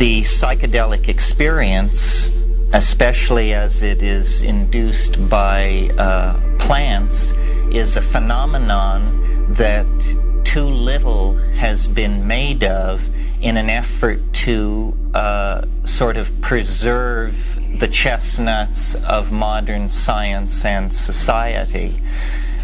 the psychedelic experience, especially as it is induced by plants, is a phenomenon that too little has been made of in an effort to sort of preserve the chestnuts of modern science and society.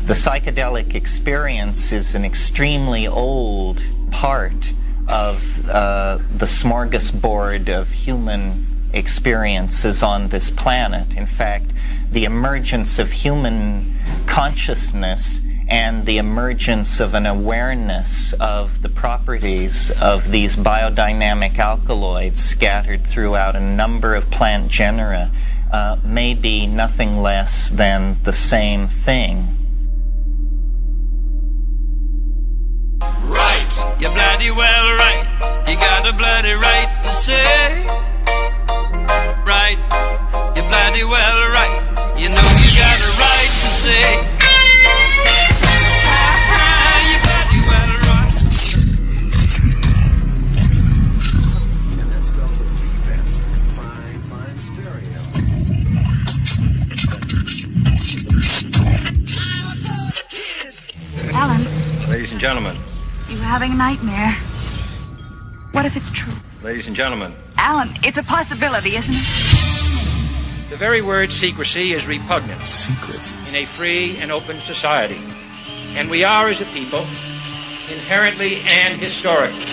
The psychedelic experience is an extremely old part of the smorgasbord of human experiences on this planet. In fact, the emergence of human consciousness and the emergence of an awareness of the properties of these biodynamic alkaloids scattered throughout a number of plant genera may be nothing less than the same thing. Right, you're bloody well right. You got a bloody right to say. Right, you're bloody well right. You know you got a right to say. You're bloody well right. And that spells the best. Fine stereo. Alan, Ladies and gentlemen, you're having a nightmare. What if it's true? ladies and gentlemen, Alan, it's a possibility, isn't it? the very word secrecy is repugnant Secrets. in a free and open society. And we are, as a people, inherently and historically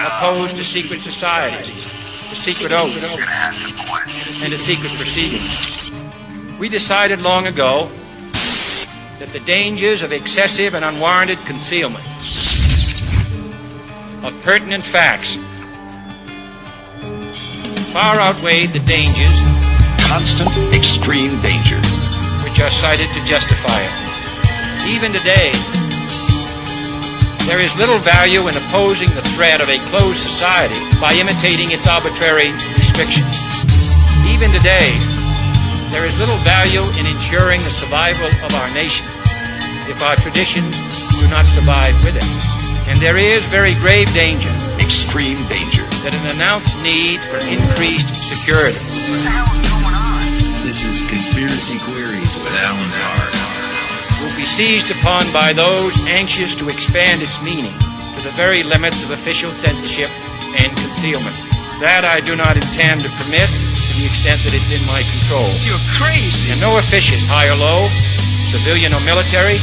opposed to secret societies, to secret oaths, and to secret proceedings. We decided long ago that the dangers of excessive and unwarranted concealment of pertinent facts far outweighed the dangers Constant, extreme danger. which are cited to justify it. Even today, there is little value in opposing the threat of a closed society by imitating its arbitrary restrictions. Even today, there is little value in ensuring the survival of our nation if our traditions do not survive with it. And there is very grave danger, Extreme danger. that an announced need for increased security This is Conspiracy Queries with Alan Carr. will be seized upon by those anxious to expand its meaning to the very limits of official censorship and concealment. That I do not intend to permit to the extent that it's in my control. You're crazy. And no officious, high or low, civilian or military,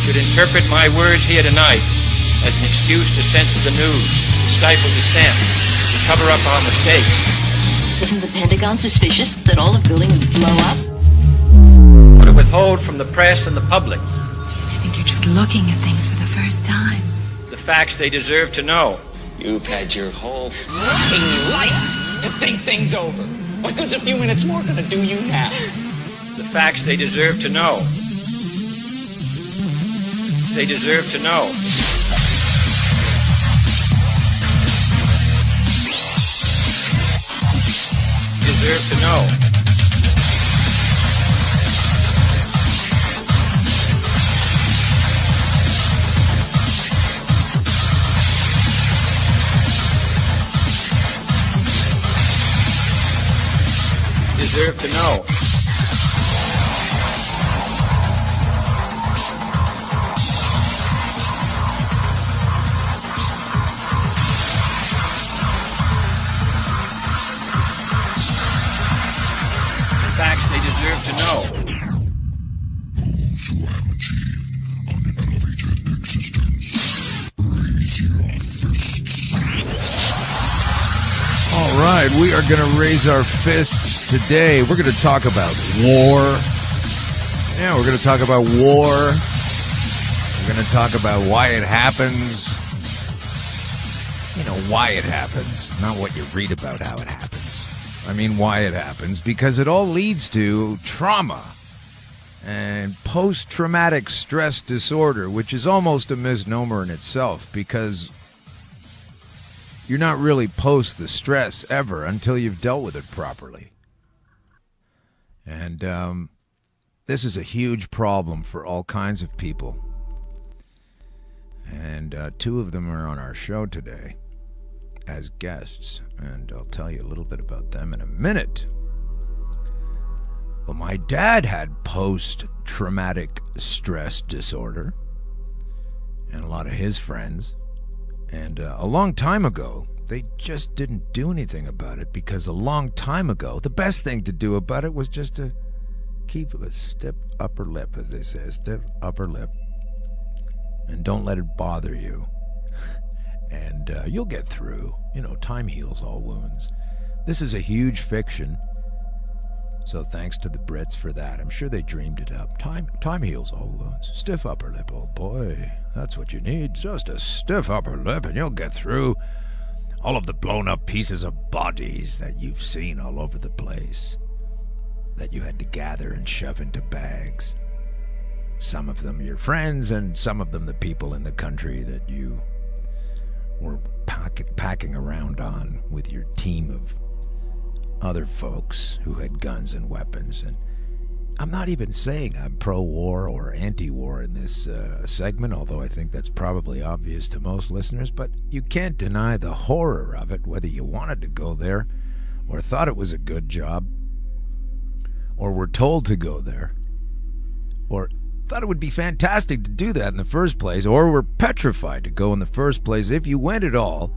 should interpret my words here tonight as an excuse to censor the news, to stifle dissent, to cover up our mistakes, Isn't the Pentagon suspicious that all the buildings blow up? or to withhold from the press and the public I think you're just looking at things for the first time. the facts they deserve to know. You've had your whole f***ing life to think things over. What good's a few minutes more gonna do you now? The facts they deserve to know. They deserve to know. Deserve to know. Deserve to know. Facts they deserve to know. All right, we are going to raise our fists today. We're going to talk about war. Yeah, we're going to talk about war. We're going to talk about why it happens. You know, why it happens, not what you read about how it happens. I mean, why it happens, because it all leads to trauma and post-traumatic stress disorder, which is almost a misnomer in itself, because you're not really post the stress ever until you've dealt with it properly. And this is a huge problem for all kinds of people. And two of them are on our show today. as guests, and I'll tell you a little bit about them in a minute. Well, my dad had post-traumatic stress disorder, and a lot of his friends, and a long time ago, they just didn't do anything about it, because a long time ago, the best thing to do about it was just to keep a stiff upper lip, as they say, a stiff upper lip, and don't let it bother you. And you'll get through. You know, time heals all wounds. This is a huge fiction, so thanks to the Brits for that. I'm sure they dreamed it up. Time heals all wounds. Stiff upper lip, old boy. That's what you need. Just a stiff upper lip, and you'll get through all of the blown-up pieces of bodies that you've seen all over the place, that you had to gather and shove into bags. Some of them your friends, and some of them the people in the country that you were packing around on with your team of other folks who had guns and weapons. And I'm not even saying I'm pro-war or anti-war in this segment, although I think that's probably obvious to most listeners, but you can't deny the horror of it, whether you wanted to go there or thought it was a good job or were told to go there or thought it would be fantastic to do that in the first place, or were petrified to go in the first place. If you went at all,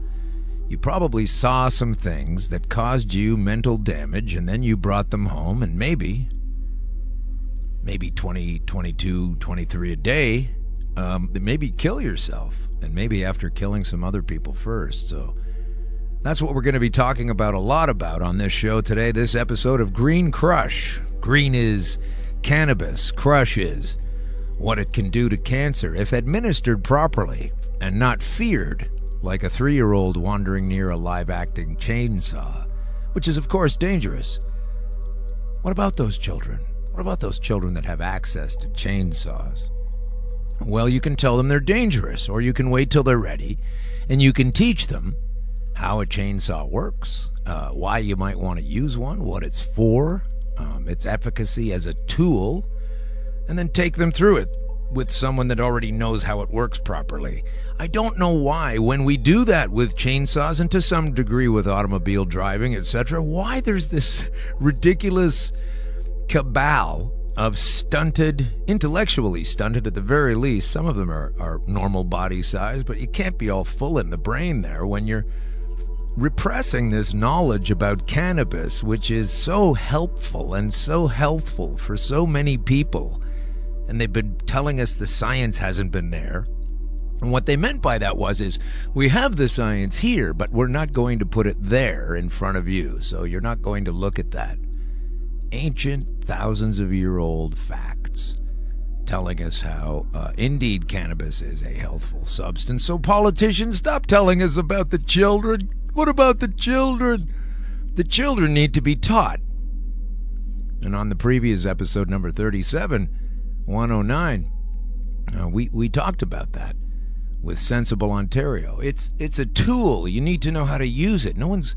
you probably saw some things that caused you mental damage, and then you brought them home, and maybe 20, 22, 23 a day, maybe kill yourself, and maybe after killing some other people first. So that's what we're going to be talking about a lot about on this show today, this episode of Green Crush. Green is cannabis. Crush is what it can do to cancer if administered properly and not feared like a 3-year-old wandering near a live-acting chainsaw, which is, of course, dangerous. What about those children? What about those children that have access to chainsaws? Well, you can tell them they're dangerous, or you can wait till they're ready, and you can teach them how a chainsaw works, why you might want to use one, what it's for, its efficacy as a tool, and then take them through it with someone that already knows how it works properly. I don't know why, when we do that with chainsaws, and to some degree with automobile driving, etc., why there's this ridiculous cabal of stunted, intellectually stunted at the very least. Some of them are normal body size, but you can't be all full in the brain there when you're repressing this knowledge about cannabis, which is so helpful and so healthful for so many people. And they've been telling us the science hasn't been there. And what they meant by that is, we have the science here, but we're not going to put it there in front of you. So you're not going to look at that. Ancient, thousands-of-year-old facts telling us how, indeed, cannabis is a healthful substance. So politicians, stop telling us about the children. What about the children? The children need to be taught. And on the previous episode, number 37, 109, we talked about that with Sensible Ontario. It's a tool. You need to know how to use it. No one's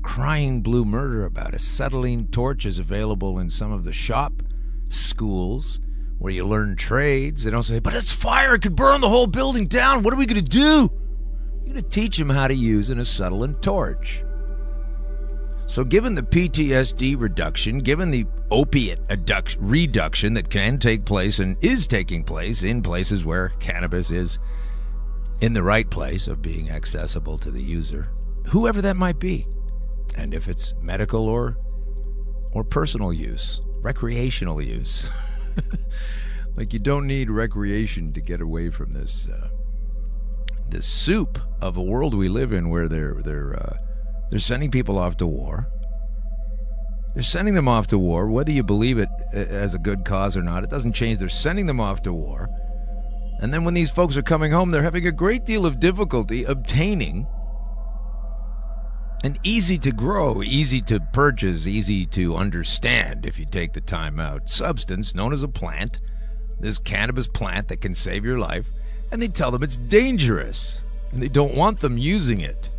crying blue murder about it. Acetylene torch is available in some of the shop schools where you learn trades. They don't say, but it's fire, it could burn the whole building down. What are we going to do? You're going to teach them how to use an acetylene torch. So given the PTSD reduction, given the opiate reduction that can take place and is taking place in places where cannabis is in the right place of being accessible to the user, whoever that might be, and if it's medical or personal use, recreational use. Like, you don't need recreation to get away from this soup of a world we live in, where they're sending people off to war. They're sending them off to war, whether you believe it as a good cause or not. It doesn't change. They're sending them off to war. And then when these folks are coming home, they're having a great deal of difficulty obtaining an easy to grow, easy to purchase, easy to understand if you take the time out substance known as a plant, this cannabis plant that can save your life, and they tell them it's dangerous, and they don't want them using it.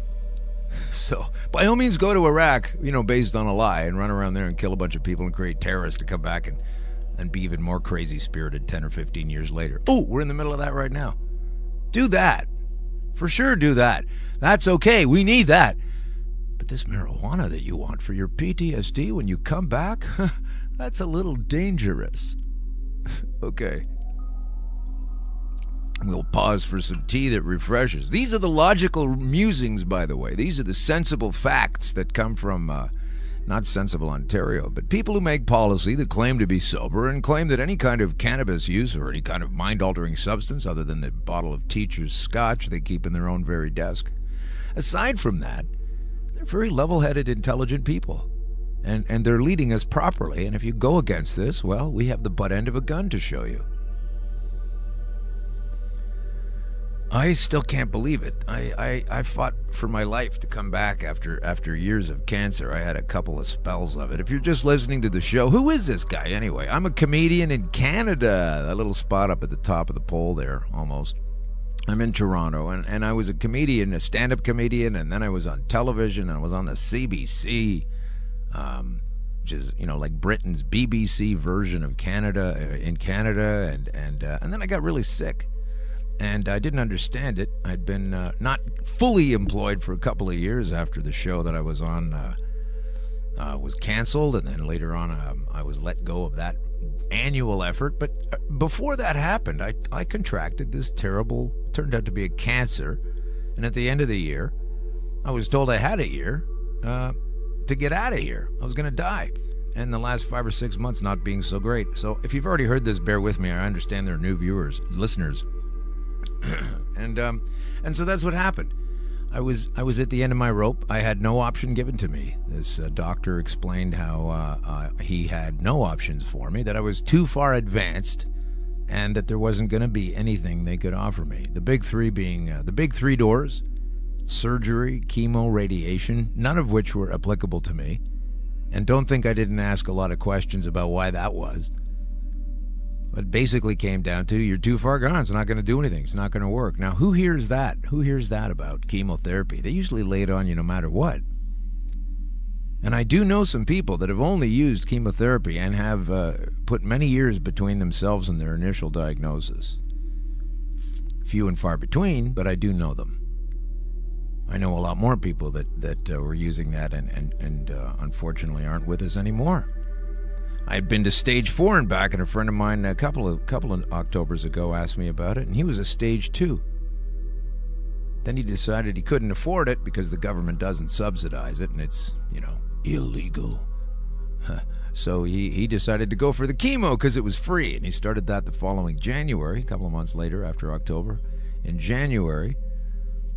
So, by all means, go to Iraq, based on a lie, and run around there and kill a bunch of people and create terrorists to come back and be even more crazy-spirited 10 or 15 years later. Oh, we're in the middle of that right now. Do that. For sure, do that. That's okay. We need that. But this marijuana that you want for your PTSD when you come back, that's a little dangerous. Okay. We'll pause for some tea that refreshes. These are the logical musings, by the way. These are the sensible facts that come from, not sensible Ontario, but people who make policy that claim to be sober and claim that any kind of cannabis use or any kind of mind-altering substance other than the bottle of teacher's scotch they keep in their own very desk. Aside from that, they're very level-headed, intelligent people. And they're leading us properly. And if you go against this, well, we have the butt end of a gun to show you. I still can't believe it. I fought for my life to come back after years of cancer. I had a couple of spells of it. If you're just listening to the show, who is this guy anyway? I'm a comedian in Canada. That little spot up at the top of the pole there, almost. I'm in Toronto, and I was a comedian, a stand-up comedian, and then I was on television, and I was on the CBC, which is, like Britain's BBC version of Canada, in Canada, and then I got really sick. And I didn't understand it. I'd been not fully employed for a couple of years after the show that I was on was canceled, and then later on I was let go of that annual effort. But before that happened, I contracted this terrible, turned out to be a cancer, and at the end of the year, I was told I had a year to get out of here. I was going to die. And the last 5 or 6 months not being so great. So if you've already heard this, bear with me. I understand there are new listeners. And so that's what happened. I was at the end of my rope. I had no option given to me. This doctor explained how he had no options for me, that I was too far advanced, and that there wasn't going to be anything they could offer me. The big three being the big three doors: surgery, chemo, radiation, none of which were applicable to me. And don't think I didn't ask a lot of questions about why that was. It basically came down to, you're too far gone. It's not going to do anything. It's not going to work. Now, who hears that? Who hears that about chemotherapy? They usually lay it on you no matter what. And I do know some people that have only used chemotherapy and have put many years between themselves and their initial diagnosis. Few and far between, but I do know them. I know a lot more people that were using that and unfortunately aren't with us anymore. I had been to stage 4 and back, and a friend of mine a couple of Octobers ago asked me about it, and he was a stage 2. Then he decided he couldn't afford it because the government doesn't subsidize it, and it's, illegal. So he decided to go for the chemo because it was free, and he started that the following January, a couple of months later after October, in January.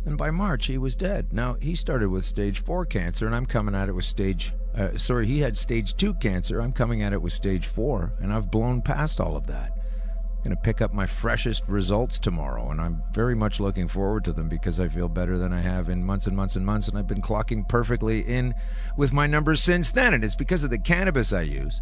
And by March, he was dead. Now, he started with stage 4 cancer, and I'm coming at it with he had stage 2 cancer. I'm coming at it with stage 4, and I've blown past all of that. I'm going to pick up my freshest results tomorrow, and I'm very much looking forward to them because I feel better than I have in months and months and months, and I've been clocking perfectly in with my numbers since then, and it's because of the cannabis I use.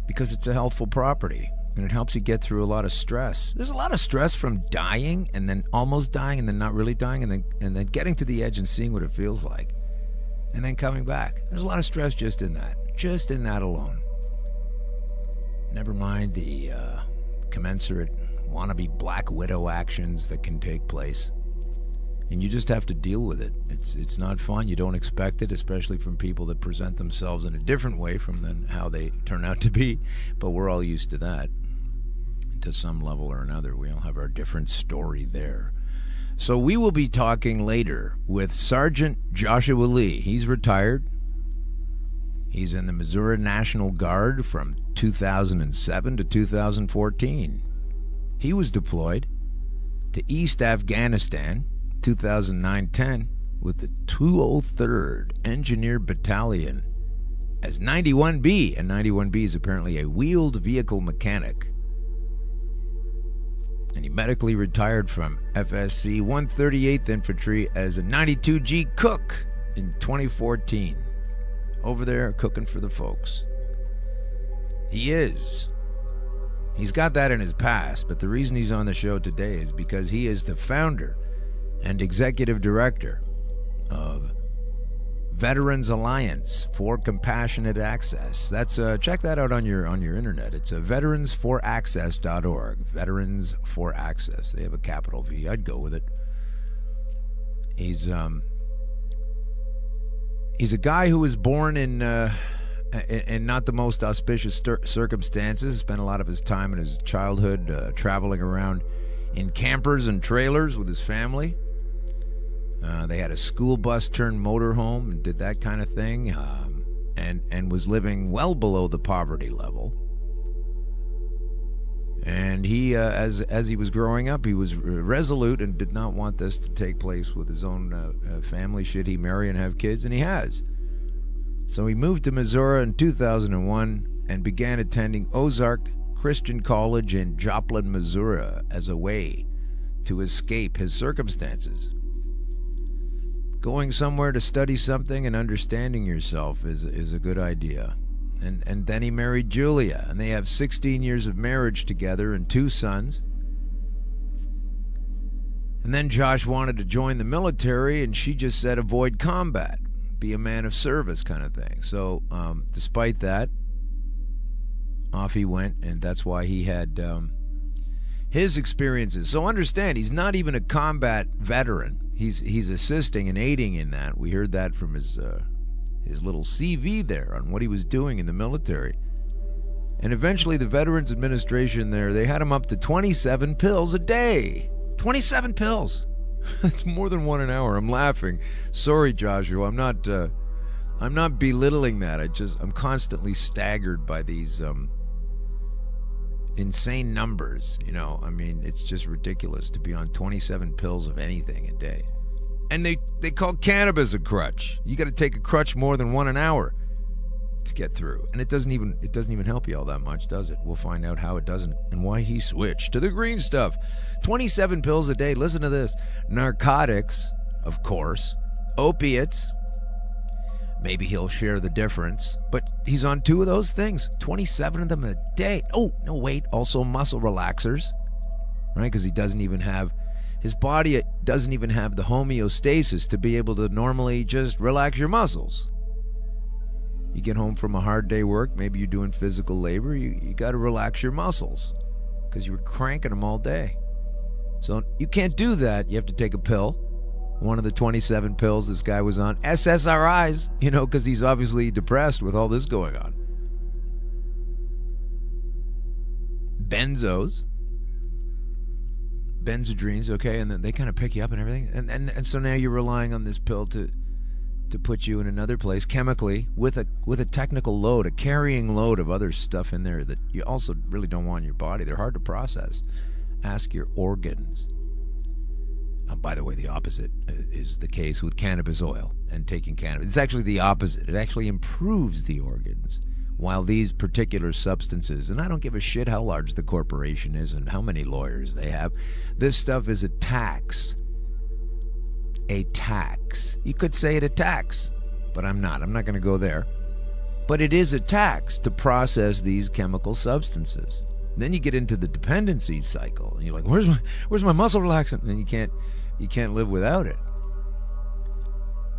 Because it's a healthful property. And it helps you get through a lot of stress. There's a lot of stress from dying and then almost dying and then not really dying and then getting to the edge and seeing what it feels like and then coming back. There's a lot of stress just in that alone. Never mind the commensurate wannabe Black Widow actions that can take place. And you just have to deal with it. It's not fun. You don't expect it, especially from people that present themselves in a different way from than how they turn out to be. But we're all used to that. To some level or another, we all have our different story there. So we will be talking later with Sgt Joshua Lee. He's retired. He's in the Missouri National Guard from 2007 to 2014. He was deployed to East Afghanistan 2009-10 with the 203rd Engineer Battalion as 91B, and 91B is apparently a wheeled vehicle mechanic. And he medically retired from FSC 138th Infantry as a 92G cook in 2014. Over there cooking for the folks. He's got that in his past, but the reason he's on the show today is because he is the founder and executive director of Veterans Alliance for Compassionate Access. That's check that out on your internet. It's veteransforaccess.org. Veterans for Access. They have a capital V. I'd go with it. He's a guy who was born in not the most auspicious circumstances. Spent a lot of his time in his childhood traveling around in campers and trailers with his family. They had a school bus turned motorhome and did that kind of thing, and was living well below the poverty level. And he, as he was growing up, he was resolute and did not want this to take place with his own family. Should he marry and have kids? And he has. So he moved to Missouri in 2001 and began attending Ozark Christian College in Joplin, Missouri, as a way to escape his circumstances. Going somewhere to study something and understanding yourself is a good idea. And then he married Julia, and they have 16 years of marriage together and 2 sons. And then Josh wanted to join the military, and she just said avoid combat, be a man of service kind of thing. So despite that, off he went, and that's why he had his experiences. So understand, he's not even a combat veteran. He's assisting and aiding in that. We heard that from his little CV there on what he was doing in the military. And eventually the Veterans Administration there, they had him up to 27 pills a day. 27 pills. That's more than 1 an hour. I'm laughing. Sorry, Joshua. I'm not belittling that. I'm constantly staggered by these insane numbers. You know, I mean, it's just ridiculous to be on 27 pills of anything a day. And they call cannabis a crutch. You got to take a crutch more than 1 an hour to get through. And it doesn't even help you all that much, does it? We'll find out how it doesn't and why he switched to the green stuff. 27 pills a day. Listen to this. Narcotics, of course. Opiates. Maybe he'll share the difference. But he's on 2 of those things. 27 of them a day. Oh, no, wait. Also muscle relaxers. Right? Because he doesn't even have... His body doesn't even have the homeostasis to be able to normally just relax your muscles. You get home from a hard day work, maybe you're doing physical labor, you got to relax your muscles because you were cranking them all day. So you can't do that. You have to take a pill. One of the 27 pills this guy was on, SSRIs, you know, because he's obviously depressed with all this going on. Benzodrines, okay, and then they kind of pick you up and everything, and so now you're relying on this pill to put you in another place chemically with a technical load, a carrying load of other stuff in there that you also really don't want in your body. They're hard to process. Ask your organs. By the way, the opposite is the case with cannabis oil and taking cannabis. It's actually the opposite. It actually improves the organs. While these particular substances, and I don't give a shit how large the corporation is and how many lawyers they have, this stuff is a tax. A tax. You could say it a tax, but I'm not. I'm not going to go there. But it is a tax to process these chemical substances. Then you get into the dependency cycle, and you're like, "Where's my muscle relaxant?" And then you can't live without it.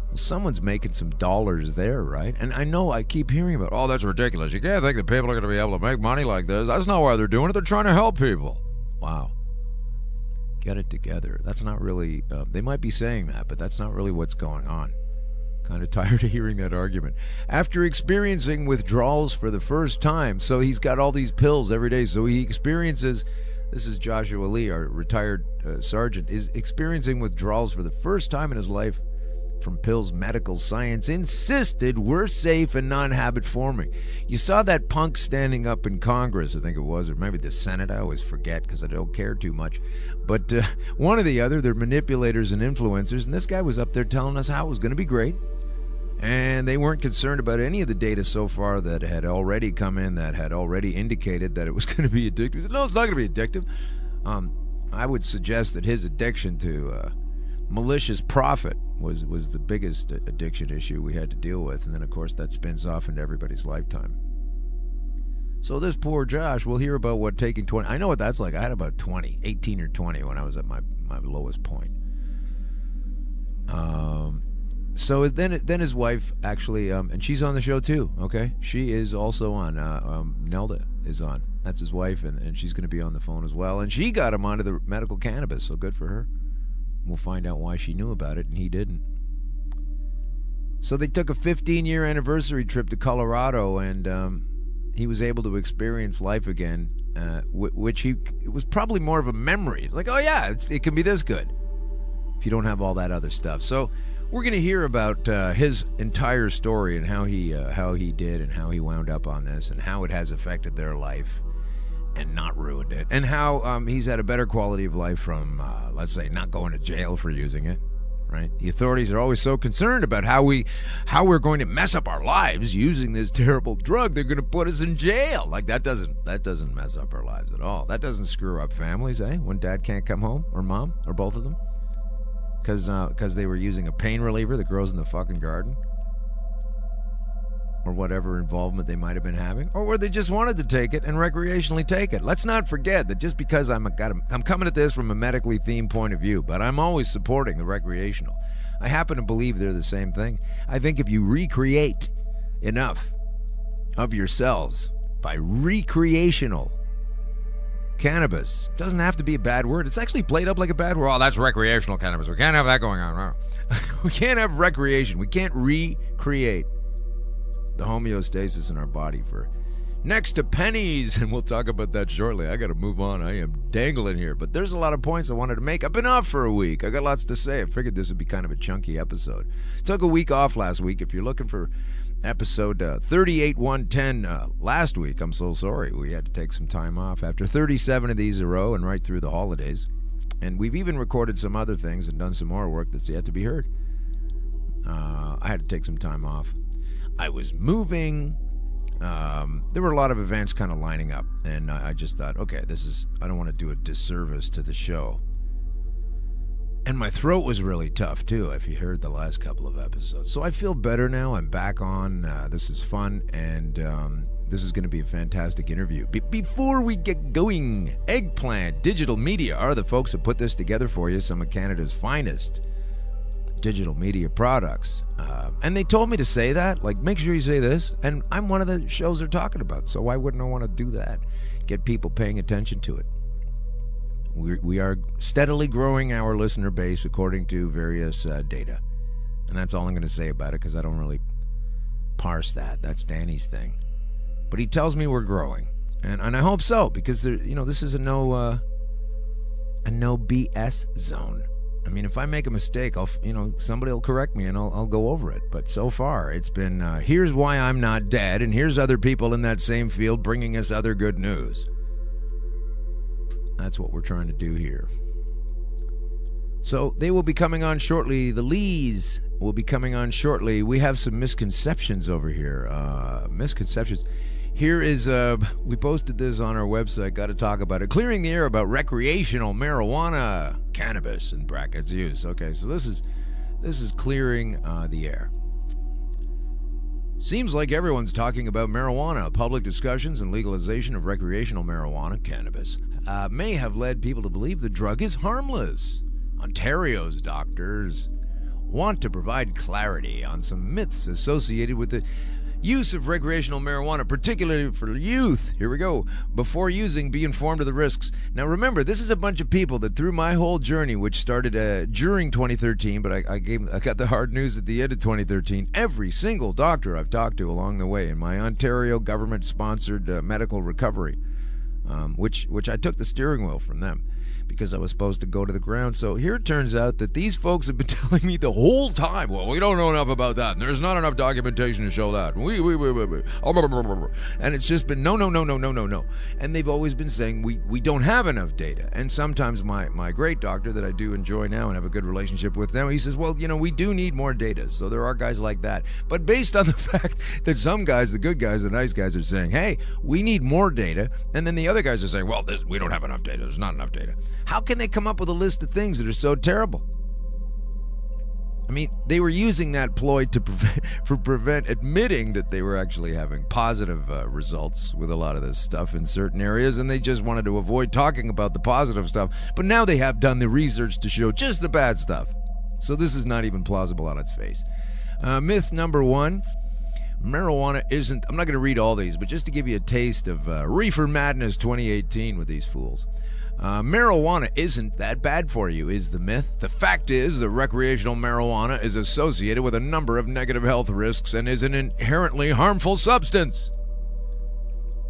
Well, someone's making some dollars there, right? And I know I keep hearing about, oh, that's ridiculous. You can't think that people are going to be able to make money like this. That's not why they're doing it. They're trying to help people. Wow. Get it together. That's not really, they might be saying that, but that's not really what's going on. Kind of tired of hearing that argument. After experiencing withdrawals for the first time, so he's got all these pills every day, so he experiences, this is Joshua Lee, our retired sergeant, is experiencing withdrawals for the first time in his life from pills medical science insisted were safe and non-habit forming. You saw that punk standing up in Congress, I think it was, or maybe the Senate, I always forget because I don't care too much. But one or the other, they're manipulators and influencers, and this guy was up there telling us how it was going to be great. And they weren't concerned about any of the data so far that had already come in that had already indicated that it was going to be addictive. He said, no, it's not going to be addictive. I would suggest that his addiction to malicious profit was the biggest addiction issue we had to deal with. And then, of course, that spins off into everybody's lifetime. So this poor Josh, we'll hear about what taking 20... I know what that's like. I had about 18 or 20 when I was at my lowest point. So then his wife actually, and she's on the show too, okay? She is also on. Nelda is on. That's his wife, and she's going to be on the phone as well. And she got him onto the medical cannabis, so good for her. We'll find out why she knew about it and he didn't. So they took a 15-year anniversary trip to Colorado, and he was able to experience life again, which it was probably more of a memory. Like, oh yeah, it can be this good if you don't have all that other stuff. So we're going to hear about his entire story and how he did and how he wound up on this and how it has affected their life and not ruined it, and how he's had a better quality of life from, let's say, not going to jail for using it. Right? The authorities are always so concerned about how we're going to mess up our lives using this terrible drug. They're going to put us in jail. Like that doesn't mess up our lives at all. That doesn't screw up families, eh? When dad can't come home, or mom, or both of them, because they were using a pain reliever that grows in the fucking garden, or whatever involvement they might have been having, or where they just wanted to take it and recreationally take it. Let's not forget that just because I'm coming at this from a medically themed point of view, but I'm always supporting the recreational. I happen to believe they're the same thing. I think if you recreate enough of your cells by recreational cannabis, it doesn't have to be a bad word. It's actually played up like a bad word. Oh, that's recreational cannabis. We can't have that going on. We can't have recreation. We can't recreate the homeostasis in our body for next to pennies, and we'll talk about that shortly. I got to move on. I am dangling here, but there's a lot of points I wanted to make. I've been off for a week. I got lots to say. I figured this would be kind of a chunky episode. Took a week off last week. If you're looking for episode 38-110 last week, I'm so sorry. We had to take some time off after 37 of these in a row and right through the holidays. And we've even recorded some other things and done some more work that's yet to be heard. I had to take some time off. I was moving. There were a lot of events kind of lining up, and I just thought, okay, I don't want to do a disservice to the show. And my throat was really tough, too, if you heard the last couple of episodes. So I feel better now. I'm back on. This is fun, and this is going to be a fantastic interview. Before we get going, Eggplant Digital Media are the folks that put this together for you, some of Canada's finest digital media products. And they told me to say that, like, make sure you say this, and I'm one of the shows they're talking about, so why wouldn't I want to do that? Get people paying attention to it. We are steadily growing our listener base according to various data, and that's all I'm going to say about it, because I don't really parse that. That's Danny's thing. But he tells me we're growing, and I hope so, because this is a no BS zone. I mean, if I make a mistake, somebody will correct me and I'll go over it. But so far, it's been, here's why I'm not dead, and here's other people in that same field bringing us other good news. That's what we're trying to do here. So they will be coming on shortly. The Lees will be coming on shortly. We have some misconceptions over here. Misconceptions. Here is, we posted this on our website, got to talk about it. Clearing the air about recreational marijuana, cannabis in brackets use. Okay, so this is clearing the air. Seems like everyone's talking about marijuana. Public discussions and legalization of recreational marijuana, cannabis, may have led people to believe the drug is harmless. Ontario's doctors want to provide clarity on some myths associated with the use of recreational marijuana, particularly for youth. Here we go. Before using, be informed of the risks. Now remember, this is a bunch of people that through my whole journey, which started during 2013, but I got the hard news at the end of 2013. Every single doctor I've talked to along the way in my Ontario government-sponsored medical recovery, which I took the steering wheel from them, because I was supposed to go to the ground. So here it turns out that these folks have been telling me the whole time, well, we don't know enough about that, and there's not enough documentation to show that. And it's just been no. And they've always been saying we don't have enough data. And sometimes my great doctor that I do enjoy now and have a good relationship with now, he says, well, we do need more data. So there are guys like that. But based on the fact that some guys, the good guys, the nice guys, are saying, hey, we need more data, and then the other guys are saying, well, we don't have enough data. There's not enough data. How can they come up with a list of things that are so terrible? I mean, they were using that ploy to prevent admitting that they were actually having positive results with a lot of this stuff in certain areas, and they just wanted to avoid talking about the positive stuff. But now they have done the research to show just the bad stuff. So this is not even plausible on its face. Myth number 1. Marijuana isn't... I'm not going to read all these, but just to give you a taste of Reefer Madness 2018 with these fools. Marijuana isn't that bad for you, is the myth. The fact is that recreational marijuana is associated with a number of negative health risks and is an inherently harmful substance.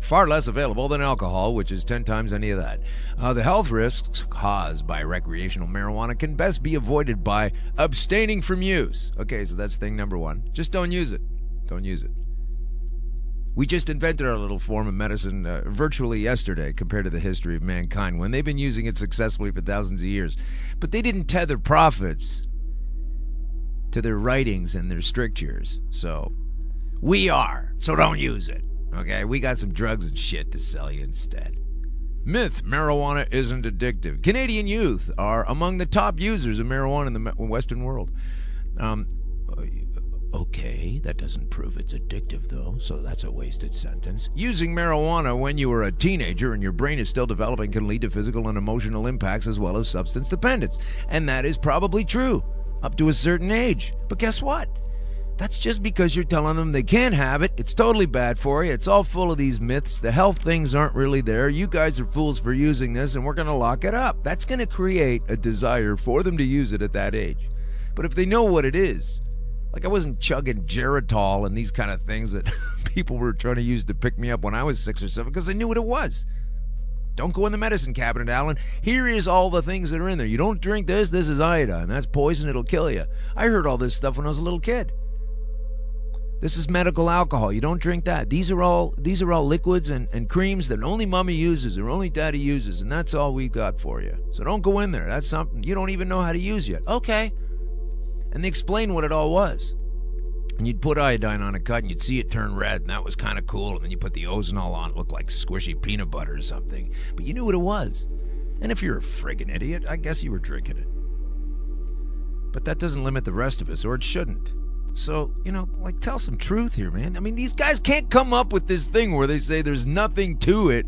Far less available than alcohol, which is 10 times any of that. The health risks caused by recreational marijuana can best be avoided by abstaining from use. Okay, so that's thing number 1. Just don't use it. Don't use it. We just invented our little form of medicine virtually yesterday compared to the history of mankind, when they've been using it successfully for thousands of years. But they didn't tether profits to their writings and their strictures. So we are. So don't use it. Okay? We got some drugs and shit to sell you instead. Myth: marijuana isn't addictive. Canadian youth are among the top users of marijuana in the Western world. Okay, that doesn't prove it's addictive, though, so that's a wasted sentence. Using marijuana when you are a teenager and your brain is still developing can lead to physical and emotional impacts as well as substance dependence. And that is probably true, up to a certain age. But guess what? That's just because you're telling them they can't have it. It's totally bad for you. It's all full of these myths. The health things aren't really there. You guys are fools for using this, and we're going to lock it up. That's going to create a desire for them to use it at that age. But if they know what it is... Like, I wasn't chugging Geritol and these kind of things that people were trying to use to pick me up when I was 6 or 7, because I knew what it was. Don't go in the medicine cabinet, Alan. Here is all the things that are in there. You don't drink this. This is iodine. That's poison. It'll kill you. I heard all this stuff when I was a little kid. This is medical alcohol. You don't drink that. These are all liquids and creams that only mommy uses or only daddy uses, and that's all we got for you. So don't go in there. That's something you don't even know how to use yet. Okay. And they explained what it all was. And you'd put iodine on a cut and you'd see it turn red, and that was kind of cool. And then you put the ozonol on, it looked like squishy peanut butter or something. But you knew what it was. And if you're a friggin' idiot, I guess you were drinking it. But that doesn't limit the rest of us, or it shouldn't. So, like, tell some truth here, man. I mean, these guys can't come up with this thing where they say there's nothing to it.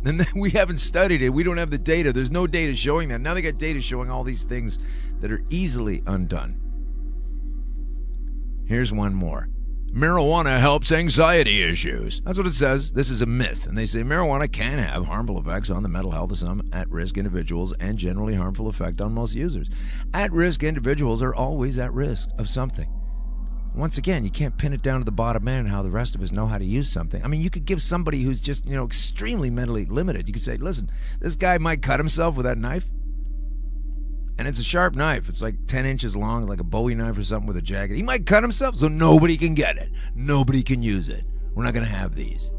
And we haven't studied it. We don't have the data. There's no data showing that. Now they got data showing all these things that are easily undone. Here's one more. Marijuana helps anxiety issues. That's what it says. This is a myth. And they say marijuana can have harmful effects on the mental health of some at-risk individuals and generally harmful effect on most users. At-risk individuals are always at risk of something. Once again, you can't pin it down to the bottom man and how the rest of us know how to use something. I mean, you could give somebody who's just, extremely mentally limited. You could say, listen, this guy might cut himself with that knife. And it's a sharp knife. It's like 10 inches long, like a Bowie knife or something with a jagged. He might cut himself, so nobody can get it. Nobody can use it. We're not going to have these.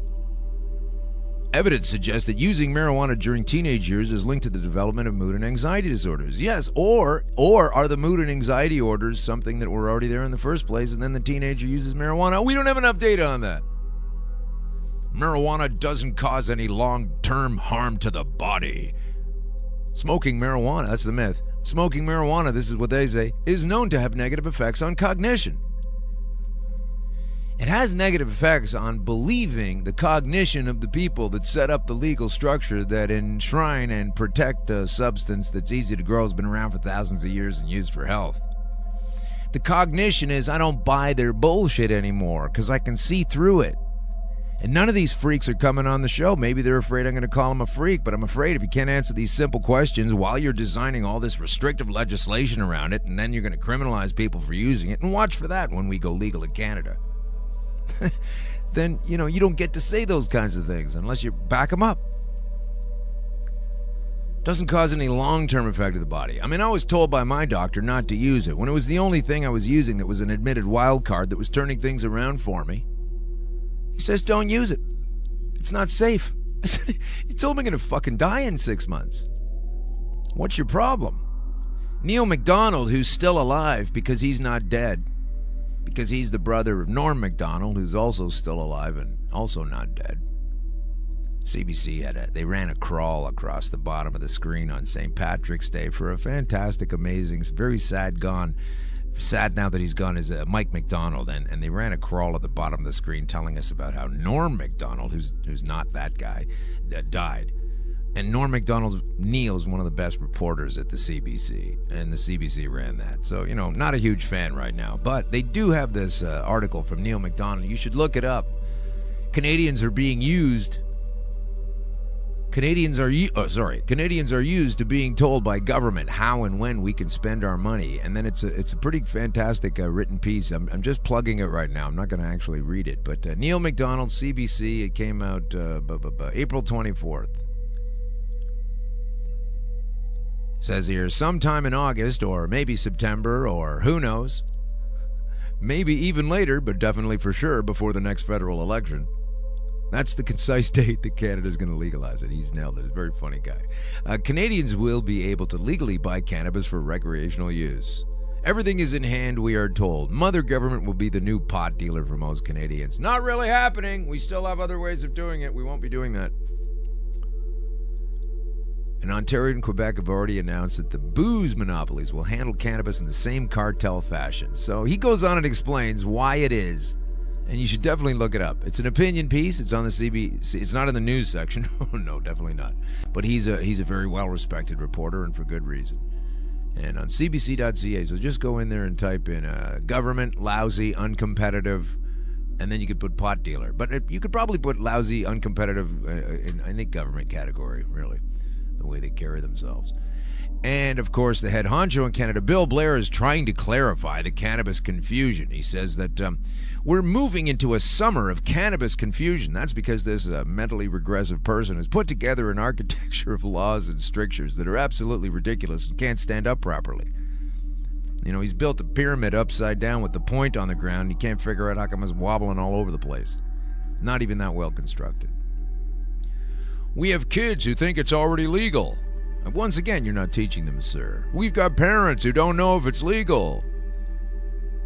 Evidence suggests that using marijuana during teenage years is linked to the development of mood and anxiety disorders. Yes, or are the mood and anxiety orders something that were already there in the first place, and then the teenager uses marijuana? We don't have enough data on that. Marijuana doesn't cause any long-term harm to the body. Smoking marijuana, that's the myth. Smoking marijuana, this is what they say, is known to have negative effects on cognition. It has negative effects on believing the cognition of the people that set up the legal structure that enshrine and protect a substance that's easy to grow, has been around for thousands of years and used for health. The cognition is, I don't buy their bullshit anymore because I can see through it. And none of these freaks are coming on the show. Maybe they're afraid I'm going to call them a freak, but I'm afraid if you can't answer these simple questions while you're designing all this restrictive legislation around it, and then you're going to criminalize people for using it, and watch for that when we go legal in Canada, then, you don't get to say those kinds of things unless you back them up. Doesn't cause any long-term effect to the body. I mean, I was told by my doctor not to use it when it was the only thing I was using that was an admitted wild card that was turning things around for me. He says, don't use it. It's not safe. I said, you told me I'm going to fucking die in 6 months. What's your problem? Neil MacDonald, who's still alive because he's not dead, because he's the brother of Norm MacDonald, who's also still alive and also not dead. CBC they ran a crawl across the bottom of the screen on St. Patrick's Day for a fantastic, amazing, very sad now that he's gone, is Mike MacDonald, and they ran a crawl at the bottom of the screen telling us about how Norm MacDonald, who's not that guy, died. And Norm Macdonald Neal is one of the best reporters at the CBC, and the CBC ran that. So, not a huge fan right now. But they do have this article from Neil Macdonald. You should look it up. Canadians are being used. Canadians are used to being told by government how and when we can spend our money. And then it's a pretty fantastic written piece. I'm just plugging it right now. I'm not going to actually read it. But Neil Macdonald, CBC, it came out April 24th. Says here, sometime in August or maybe September or who knows, maybe even later, but definitely for sure before the next federal election. That's the concise date that Canada's going to legalize it. He's nailed it. He's a very funny guy. Canadians will be able to legally buy cannabis for recreational use. Everything is in hand, we are told. Mother government will be the new pot dealer for most Canadians. Not really happening. We still have other ways of doing it. We won't be doing that. And Ontario and Quebec have already announced that the booze monopolies will handle cannabis in the same cartel fashion. So he goes on and explains why it is, and you should definitely look it up. It's an opinion piece. It's on the CBC. It's not in the news section. No, definitely not. But he's a very well-respected reporter, and for good reason. And on cbc.ca, so just go in there and type in government, lousy, uncompetitive, and then you could put pot dealer. But you could probably put lousy, uncompetitive in any government category, really. The way they carry themselves. And, of course, the head honcho in Canada, Bill Blair, is trying to clarify the cannabis confusion. He says that we're moving into a summer of cannabis confusion. That's because this mentally regressive person has put together an architecture of laws and strictures that are absolutely ridiculous and can't stand up properly. He's built a pyramid upside down with the point on the ground. You can't figure out how come it's wobbling all over the place. Not even that well constructed. We have kids who think it's already legal. And once again, you're not teaching them, sir. We've got parents who don't know if it's legal.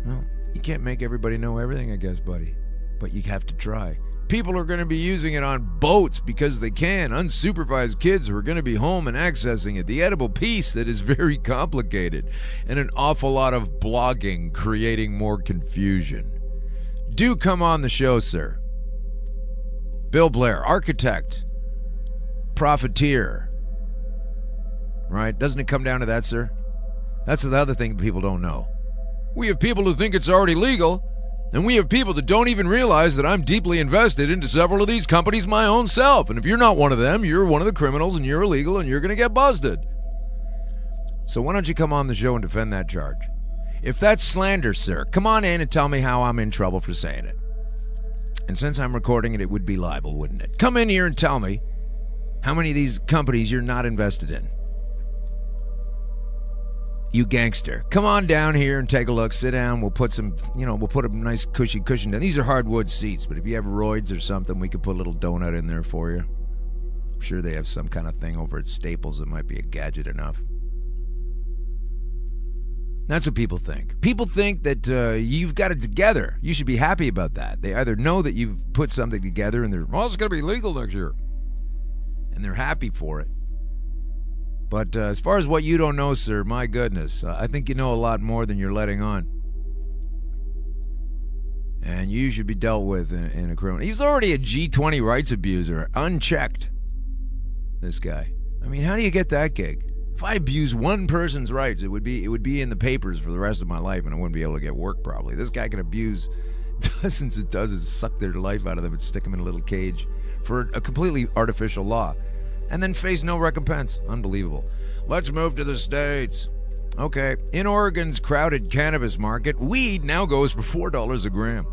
Well, you can't make everybody know everything, I guess, buddy. But you have to try. People are going to be using it on boats because they can. Unsupervised kids who are going to be home and accessing it. The edible piece that is very complicated. And an awful lot of blogging creating more confusion. Do come on the show, sir. Bill Blair, architect. Profiteer. Right? Doesn't it come down to that, sir? That's the other thing people don't know. We have people who think it's already legal, and we have people that don't even realize that I'm deeply invested into several of these companies my own self. And if you're not one of them, you're one of the criminals and you're illegal and you're going to get busted. So why don't you come on the show and defend that charge? If that's slander, sir, come on in and tell me how I'm in trouble for saying it. And since I'm recording it, it would be libel, wouldn't it? Come in here and tell me how many of these companies you're not invested in. You gangster. Come on down here and take a look. Sit down. We'll put some, we'll put a nice cushy cushion down. These are hardwood seats, but if you have roids or something, we could put a little donut in there for you. I'm sure they have some kind of thing over at Staples that might be a gadget enough. That's what people think. People think that you've got it together. You should be happy about that. They either know that you've put something together and they're, it's going to be legal next year. And they're happy for it. But as far as what you don't know, sir, my goodness, I think you know a lot more than you're letting on. And you should be dealt with in a criminal. He's already a G20 rights abuser, unchecked, this guy. I mean, how do you get that gig? If I abuse one person's rights, it would be in the papers for the rest of my life, and I wouldn't be able to get work probably. This guy can abuse dozens and dozens, suck their life out of them and stick them in a little cage for a completely artificial law. And then face no recompense. Unbelievable. Let's move to the States. Okay. In Oregon's crowded cannabis market, weed now goes for $4 a gram.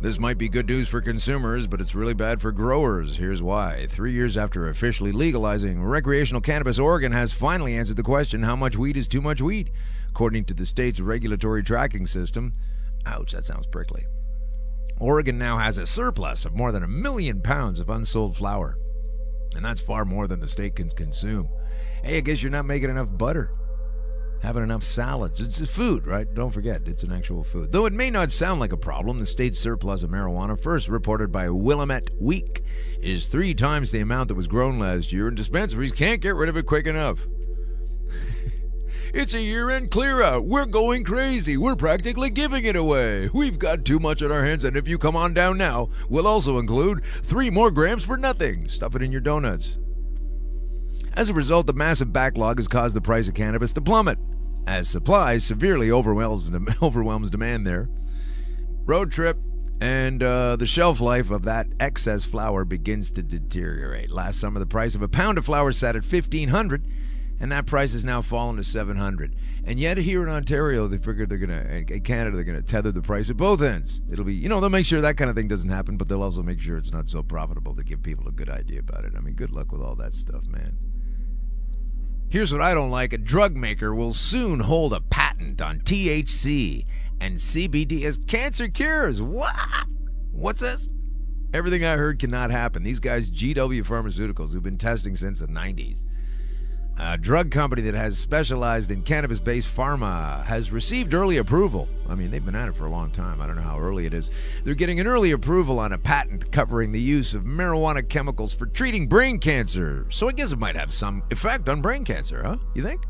This might be good news for consumers, but it's really bad for growers. Here's why. 3 years after officially legalizing recreational cannabis, Oregon has finally answered the question, how much weed is too much weed? According to the state's regulatory tracking system. Ouch, that sounds prickly. Oregon now has a surplus of more than 1 million pounds of unsold flour. And that's far more than the state can consume. Hey, I guess you're not making enough butter. Having enough salads. It's a food, right? Don't forget, it's an actual food. Though it may not sound like a problem, the state's surplus of marijuana, first reported by Willamette Week, is 3 times the amount that was grown last year, and dispensaries can't get rid of it quick enough. It's a year-end clear-out. We're going crazy. We're practically giving it away. We've got too much on our hands, and if you come on down now, we'll also include 3 more grams for nothing. Stuff it in your donuts. As a result, the massive backlog has caused the price of cannabis to plummet, as supply severely overwhelms demand there. Road trip and the shelf life of that excess flour begins to deteriorate. Last summer, the price of a pound of flour sat at $1,500, and that price has now fallen to $700. And yet here in Ontario, they figured in Canada, they're going to tether the price at both ends. It'll be, they'll make sure that kind of thing doesn't happen, but they'll also make sure it's not so profitable to give people a good idea about it. I mean, good luck with all that stuff, man. Here's what I don't like. A drug maker will soon hold a patent on THC and CBD as cancer cures. What? What's this? Everything I heard cannot happen. These guys, GW Pharmaceuticals, who've been testing since the 90s, a drug company that has specialized in cannabis-based pharma, has received early approval. I mean, they've been at it for a long time. I don't know how early it is. They're getting an early approval on a patent covering the use of marijuana chemicals for treating brain cancer. So I guess it might have some effect on brain cancer, huh? You think?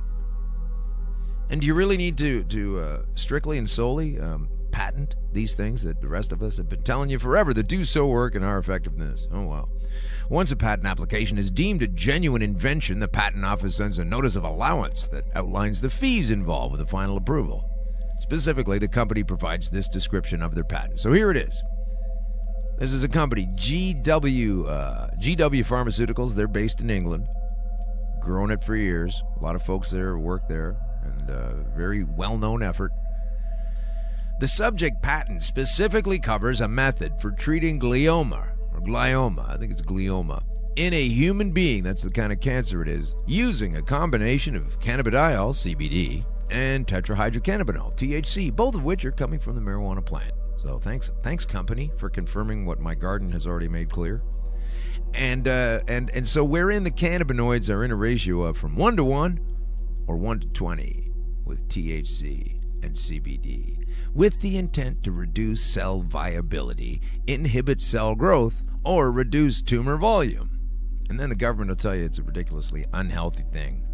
And do you really need to strictly and solely patent these things that the rest of us have been telling you forever that do so work and are effectiveness? Oh, wow. Once a patent application is deemed a genuine invention, the Patent Office sends a notice of allowance that outlines the fees involved with the final approval. Specifically, the company provides this description of their patent. So here it is. This is a company, GW Pharmaceuticals. They're based in England, grown it for years. A lot of folks there work there, and very well-known effort. The subject patent specifically covers a method for treating glioma, I think it's glioma, in a human being, that's the kind of cancer it is, using a combination of cannabidiol, CBD, and tetrahydrocannabinol, THC, both of which are coming from the marijuana plant. So thanks company, for confirming what my garden has already made clear. And so wherein the cannabinoids are in a ratio of from 1:1 or 1:20 with THC and CBD, with the intent to reduce cell viability, inhibit cell growth, or reduce tumor volume. And then the government will tell you it's a ridiculously unhealthy thing.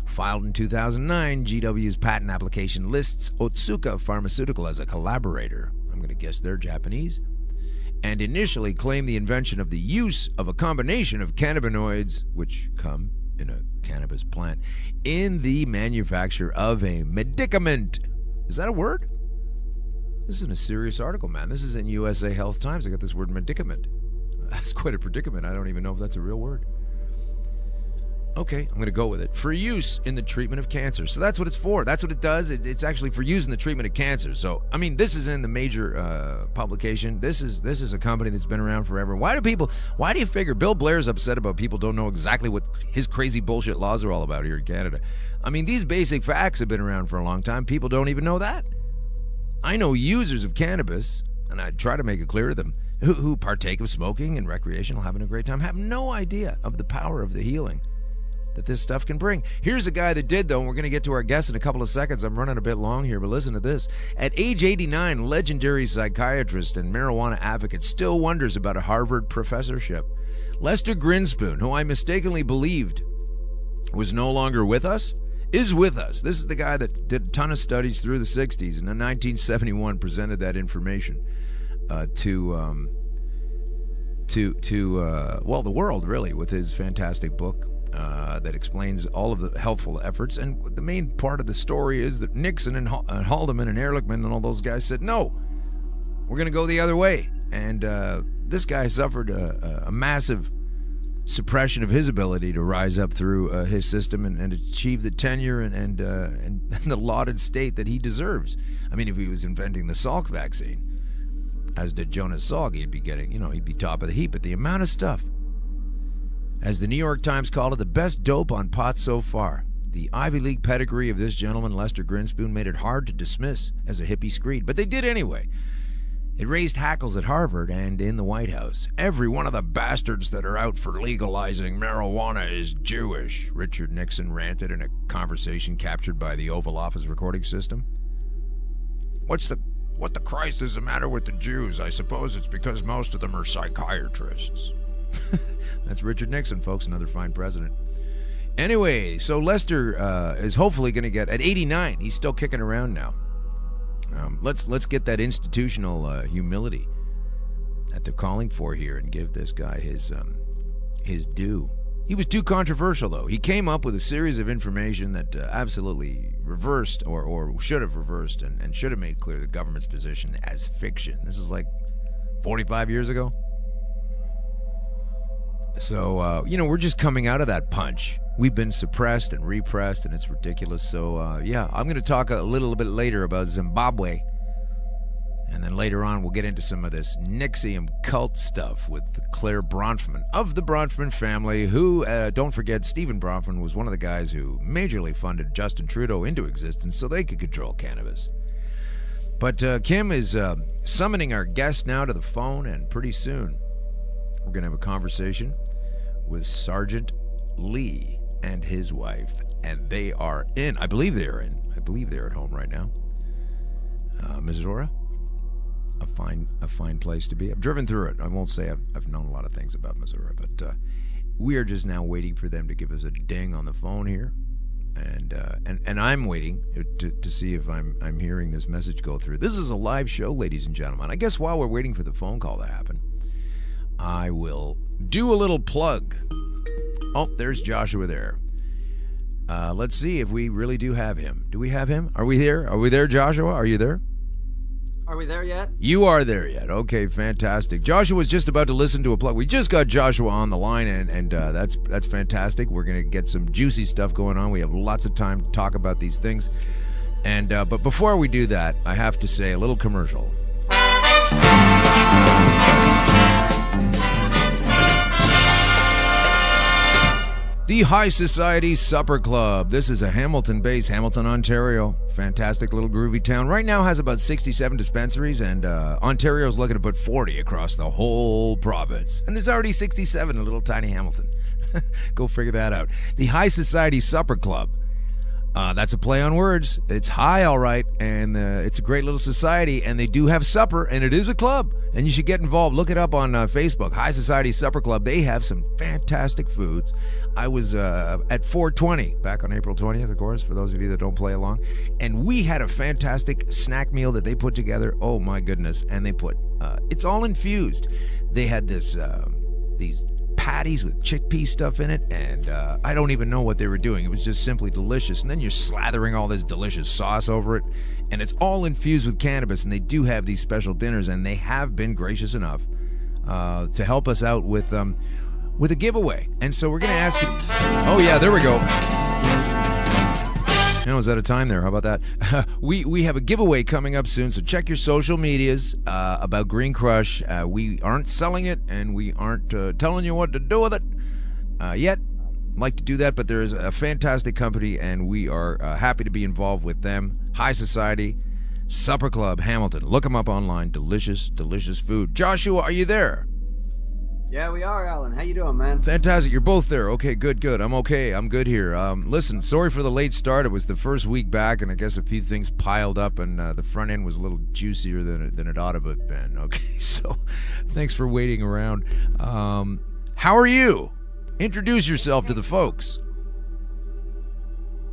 Filed in 2009, GW's patent application lists Otsuka Pharmaceutical as a collaborator. I'm going to guess they're Japanese. And initially claimed the invention of the use of a combination of cannabinoids, which come in a cannabis plant, in the manufacture of a medicament. Is that a word? This isn't a serious article, man. This is in USA Health Times. I got this word medicament. That's quite a predicament. I don't even know if that's a real word. Okay, I'm going to go with it. For use in the treatment of cancer. So that's what it's for. That's what it does. It's actually for use in the treatment of cancer. So, I mean, this is in the major publication. This is a company that's been around forever. Why do you figure Bill Blair's upset about people don't know exactly what his crazy bullshit laws are all about here in Canada? I mean, these basic facts have been around for a long time. People don't even know that. I know users of cannabis, and I try to make it clear to them, who partake of smoking and recreational, having a great time, have no idea of the power of the healing that this stuff can bring. Here's a guy that did, though, and we're going to get to our guest in a couple of seconds. I'm running a bit long here, but listen to this. At age 89, legendary psychiatrist and marijuana advocate still wonders about a Harvard professorship. Lester Grinspoon, who I mistakenly believed was no longer with us, is with us. This is the guy that did a ton of studies through the 60s, and in 1971 presented that information to the world, really, with his fantastic book that explains all of the healthful efforts. And the main part of the story is that Nixon and Haldeman and Ehrlichman and all those guys said, no, we're going to go the other way. And this guy suffered a massive suppression of his ability to rise up through his system and achieve the tenure and the lauded state that he deserves. I mean, if he was inventing the Salk vaccine, as did Jonas Salk, he'd be top of the heap. But the amount of stuff, as the New York Times called it, the best dope on pot so far. The Ivy League pedigree of this gentleman, Lester Grinspoon, made it hard to dismiss as a hippie screed, but they did anyway. It raised hackles at Harvard and in the White House. Every one of the bastards that are out for legalizing marijuana is Jewish, Richard Nixon ranted in a conversation captured by the Oval Office recording system. What the Christ is the matter with the Jews? I suppose it's because most of them are psychiatrists. That's Richard Nixon, folks, another fine president. Anyway, so Lester is hopefully going to get, at 89, he's still kicking around now. Let's get that institutional humility that they're calling for here and give this guy his due. He was too controversial, though. He came up with a series of information that absolutely reversed or should have reversed and should have made clear the government's position as fiction. This is like 45 years ago. So, we're just coming out of that punch. We've been suppressed and repressed, and it's ridiculous. So, I'm going to talk a little bit later about Zimbabwe. And then later on, we'll get into some of this NXIVM cult stuff with Claire Bronfman of the Bronfman family, who, don't forget, Stephen Bronfman was one of the guys who majorly funded Justin Trudeau into existence so they could control cannabis. But Kim is summoning our guest now to the phone, and pretty soon we're going to have a conversation with Sgt Lee and his wife, and they are in. I believe they're at home right now. Missouri. A fine place to be. I've driven through it. I won't say I've known a lot of things about Missouri, but we are just now waiting for them to give us a ding on the phone here, and I'm waiting to see if I'm hearing this message go through. This is a live show, ladies and gentlemen. I guess while we're waiting for the phone call to happen, I will do a little plug. Oh, there's Joshua there. Let's see if we really do have him. Do we have him? Are we there? Are we there, Joshua? Are you there? Are we there yet? You are there yet. Okay, fantastic. Joshua was just about to listen to a plug. We just got Joshua on the line, and that's fantastic. We're going to get some juicy stuff going on. We have lots of time to talk about these things. And but before we do that, I have to say a little commercial. The High Society Supper Club. This is a Hamilton-based, Hamilton, Ontario. Fantastic little groovy town. Right now has about 67 dispensaries, and Ontario's looking to put 40 across the whole province. And there's already 67 in little tiny Hamilton. Go figure that out. The High Society Supper Club. That's a play on words. It's high, all right, and it's a great little society, and they do have supper, and it is a club, and you should get involved. Look it up on Facebook, High Society Supper Club. They have some fantastic foods. I was at 420 back on April 20th, of course, for those of you that don't play along, and we had a fantastic snack meal that they put together. Oh, my goodness, and they put, it's all infused. They had these patties with chickpea stuff in it, and I don't even know what they were doing. It was just simply delicious, and then you're slathering all this delicious sauce over it, and it's all infused with cannabis, and they do have these special dinners, and they have been gracious enough to help us out with a giveaway. And so we're going to ask you. Oh yeah, there we go. I was out of time there. How about that? We have a giveaway coming up soon, so check your social medias about Green Crush. We aren't selling it, and we aren't telling you what to do with it yet. I'd like to do that, but there is a fantastic company, and we are happy to be involved with them. High Society Supper Club, Hamilton. Look them up online. Delicious, delicious food. Joshua, are you there? Yeah, we are, Alan. How you doing, man? Fantastic. You're both there. Okay, good. I'm okay. I'm good here. Listen, sorry for the late start. It was the first week back, and I guess a few things piled up, and the front end was a little juicier than it ought to have been. Okay, so thanks for waiting around. How are you? Introduce yourself to the folks.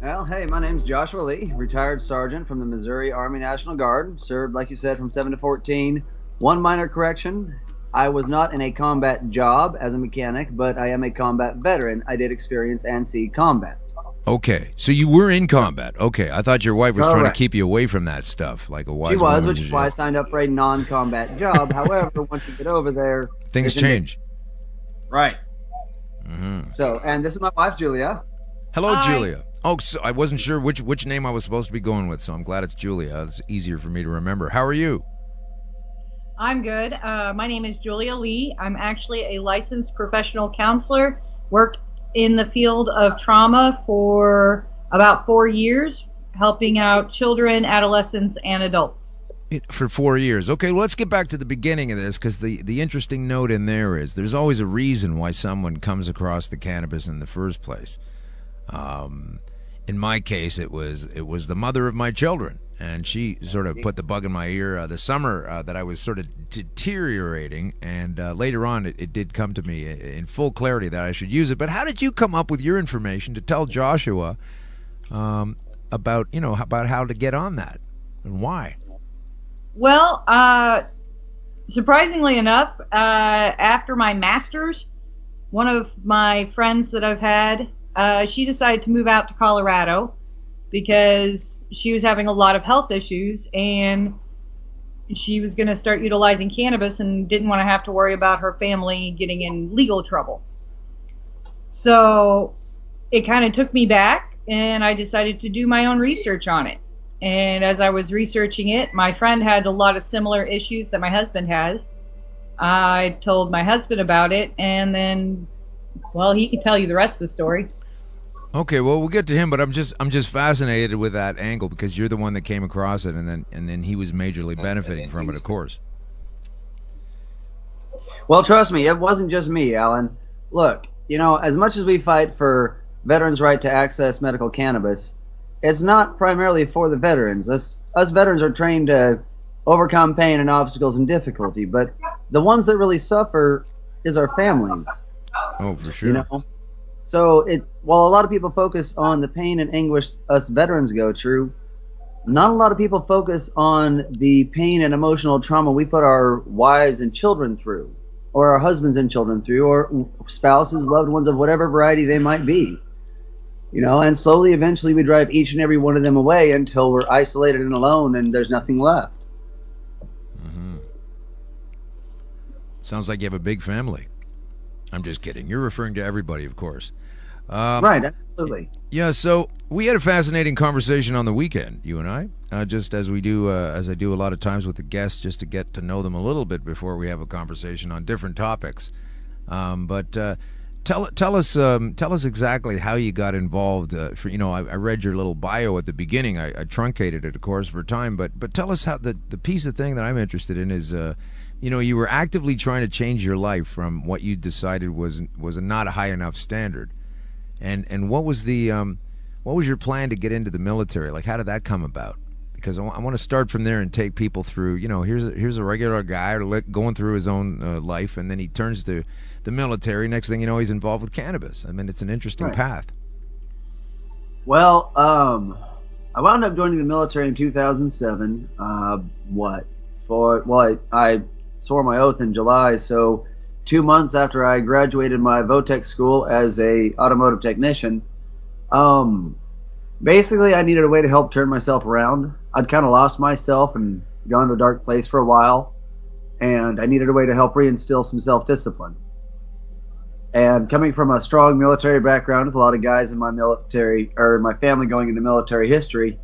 Well, hey, my name's Joshua Lee, retired sergeant from the Missouri Army National Guard. Served, like you said, from 7 to 14. One minor correction. I was not in a combat job as a mechanic, but I am a combat veteran. I did experience and see combat. Okay, so you were in combat. Okay, I thought your wife was trying to keep you away from that stuff, like a wise woman. She was, which is why I signed up for a non-combat job. However, once you get over there... Things change. Right. Mm-hmm. So, and this is my wife, Julia. Hello, Hi. Julia. Oh, so I wasn't sure which name I was supposed to be going with, so I'm glad it's Julia. It's easier for me to remember. How are you? I'm good. My name is Julia Lee. I'm actually a licensed professional counselor. Worked in the field of trauma for about 4 years, helping out children, adolescents, and adults. For 4 years. Okay, well, let's get back to the beginning of this, because the interesting note in there is there's always a reason why someone comes across the cannabis in the first place. In my case, it was the mother of my children, and she sort of put the bug in my ear the summer that I was sort of deteriorating, and later on it did come to me in full clarity that I should use it. But how did you come up with your information to tell Joshua about how to get on that and why? Well, surprisingly enough, after my master's, one of my friends that I've had, she decided to move out to Colorado because she was having a lot of health issues, and she was going to start utilizing cannabis and didn't want to have to worry about her family getting in legal trouble. So it kind of took me back, and I decided to do my own research on it. And as I was researching it, my friend had a lot of similar issues that my husband has. I told my husband about it, and then, well, he can tell you the rest of the story. Okay, well, we'll get to him, but I'm just fascinated with that angle because you're the one that came across it, and then he was majorly benefiting from it, of course. Well, trust me, it wasn't just me, Alan. Look, as much as we fight for veterans' right to access medical cannabis, it's not primarily for the veterans. Us veterans are trained to overcome pain and obstacles and difficulty, but the ones that really suffer is our families. Oh, for sure. So while a lot of people focus on the pain and anguish us veterans go through, not a lot of people focus on the pain and emotional trauma we put our wives and children through, or our husbands and children through, or spouses, loved ones of whatever variety they might be. And slowly, eventually, we drive each and every one of them away until we're isolated and alone and there's nothing left. Mm-hmm. Sounds like you have a big family. I'm just kidding. You're referring to everybody, of course. Right, absolutely. Yeah, so we had a fascinating conversation on the weekend, you and I, just as we do, as I do a lot of times with the guests, just to get to know them a little bit before we have a conversation on different topics. But tell us exactly how you got involved. I read your little bio at the beginning. I truncated it, of course, for time. But tell us how the piece of thing that I'm interested in is. You were actively trying to change your life from what you decided was not a high enough standard, and what was your plan to get into the military? Like, how did that come about? Because I want to start from there and take people through. Here's a regular guy going through his own life, and then he turns to the military. Next thing you know, he's involved with cannabis. I mean, it's an interesting path. Well, I wound up joining the military in 2007. I swore my oath in July, so 2 months after I graduated my Votech school as a automotive technician, basically I needed a way to help turn myself around. I'd kind of lost myself and gone to a dark place for a while, and I needed a way to help reinstill some self-discipline. And coming from a strong military background with a lot of guys in my my family going into military history,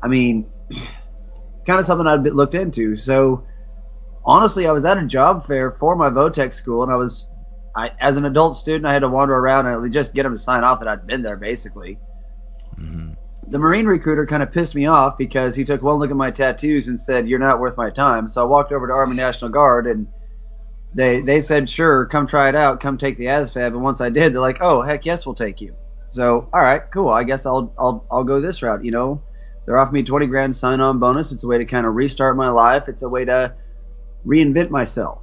I mean, kind of something I'd looked into. So honestly, I was at a job fair for my Votech school, and as an adult student, I had to wander around and just get them to sign off that I'd been there, basically. Mm-hmm. The Marine recruiter kind of pissed me off because he took one look at my tattoos and said, "You're not worth my time." So I walked over to Army National Guard, and they said, "Sure, come try it out, come take the ASVAB." And once I did, they're like, "Oh, heck yes, we'll take you." So, all right, cool. I guess I'll go this route. They're offering me $20,000 sign-on bonus. It's a way to kind of restart my life. It's a way to reinvent myself.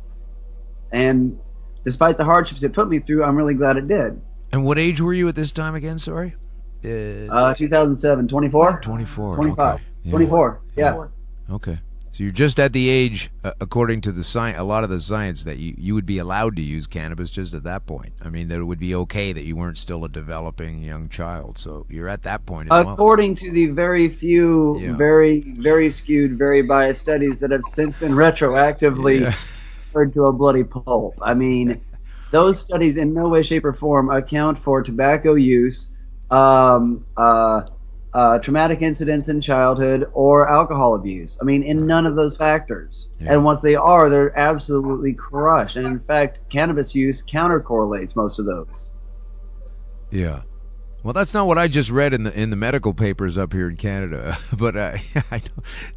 And despite the hardships it put me through, I'm really glad it did. And what age were you at this time again, sorry? 2007, 24? 24. 25. Okay. Yeah. 24, yeah. Okay. So you're just at the age, according to a lot of the science, that you would be allowed to use cannabis just at that point. I mean, that it would be okay that you weren't still a developing young child. So you're at that point as well. According to the very few, very, very skewed, very biased studies that have since been retroactively turned to a bloody pulp. I mean, those studies in no way, shape, or form account for tobacco use, traumatic incidents in childhood, or alcohol abuse. I mean, in none of those factors. Yeah. And once they are, they're absolutely crushed. And in fact, cannabis use counter-correlates most of those. Yeah. Well, that's not what I just read in the medical papers up here in Canada. But I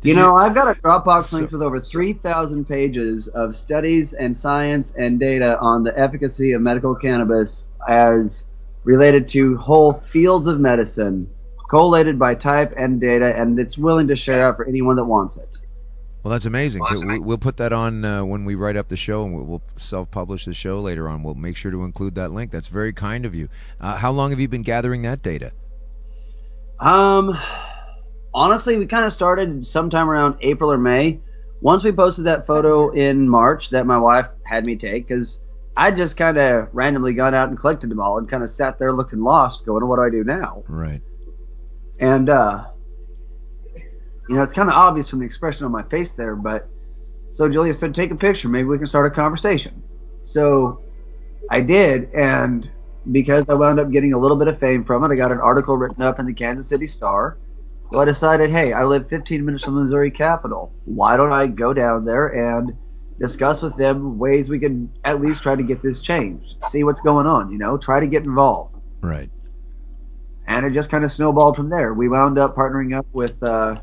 know. I've got a Dropbox links with over 3,000 pages of studies and science and data on the efficacy of medical cannabis as related to whole fields of medicine, collated by type and data, and it's willing to share out for anyone that wants it. Well, that's amazing. We'll put that on when we write up the show, and we'll self-publish the show later on. We'll make sure to include that link. That's very kind of you. How long have you been gathering that data? Honestly, we kind of started sometime around April or May. Once we posted that photo in March that my wife had me take, because I just kind of randomly got out and collected them all and kind of sat there looking lost, going, what do I do now? Right. And, it's kind of obvious from the expression on my face there, but so Julia said, take a picture. Maybe we can start a conversation. So I did, and because I wound up getting a little bit of fame from it, I got an article written up in the Kansas City Star. So I decided, hey, I live 15 minutes from the Missouri Capitol. Why don't I go down there and discuss with them ways we can at least try to get this changed, see what's going on, try to get involved. Right. And it just kind of snowballed from there. We wound up partnering up with a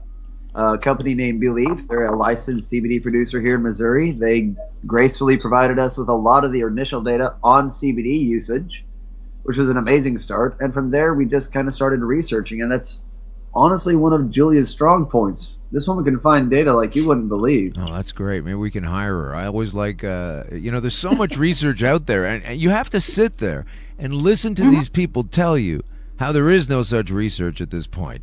company named Belief. They're a licensed CBD producer here in Missouri. They gracefully provided us with a lot of the initial data on CBD usage, which was an amazing start. And from there, we just kind of started researching, and that's honestly one of Julia's strong points. This woman can find data like you wouldn't believe. Oh, that's great. Maybe we can hire her. I always like, there's so much research out there, and you have to sit there and listen to these people tell you how there is no such research at this point,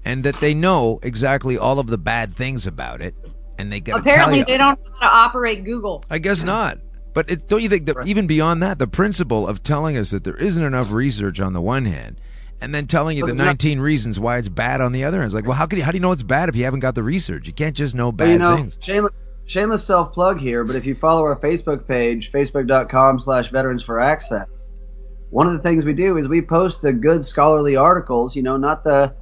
and that they know exactly all of the bad things about it, and they got to tell you. Apparently, they don't know how to operate Google. I guess not. But don't you think that even beyond that, the principle of telling us that there isn't enough research on the one hand, and then telling you the 19 reasons why it's bad on the other hand, it's like, well, how do you know it's bad if you haven't got the research? You can't just know bad things. Shameless self-plug here, but if you follow our Facebook page, facebook.com/Veterans for Access, one of the things we do is we post the good scholarly articles, not the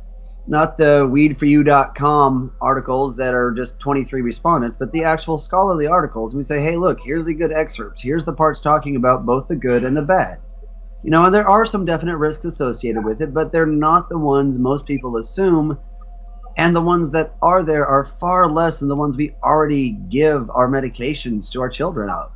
weedforyou.com articles that are just 23 respondents, but the actual scholarly articles. And we say, hey, look, here's the good excerpts. Here's the parts talking about both the good and the bad. And there are some definite risks associated with it, but they're not the ones most people assume. And the ones that are there are far less than the ones we already give our medications to our children of.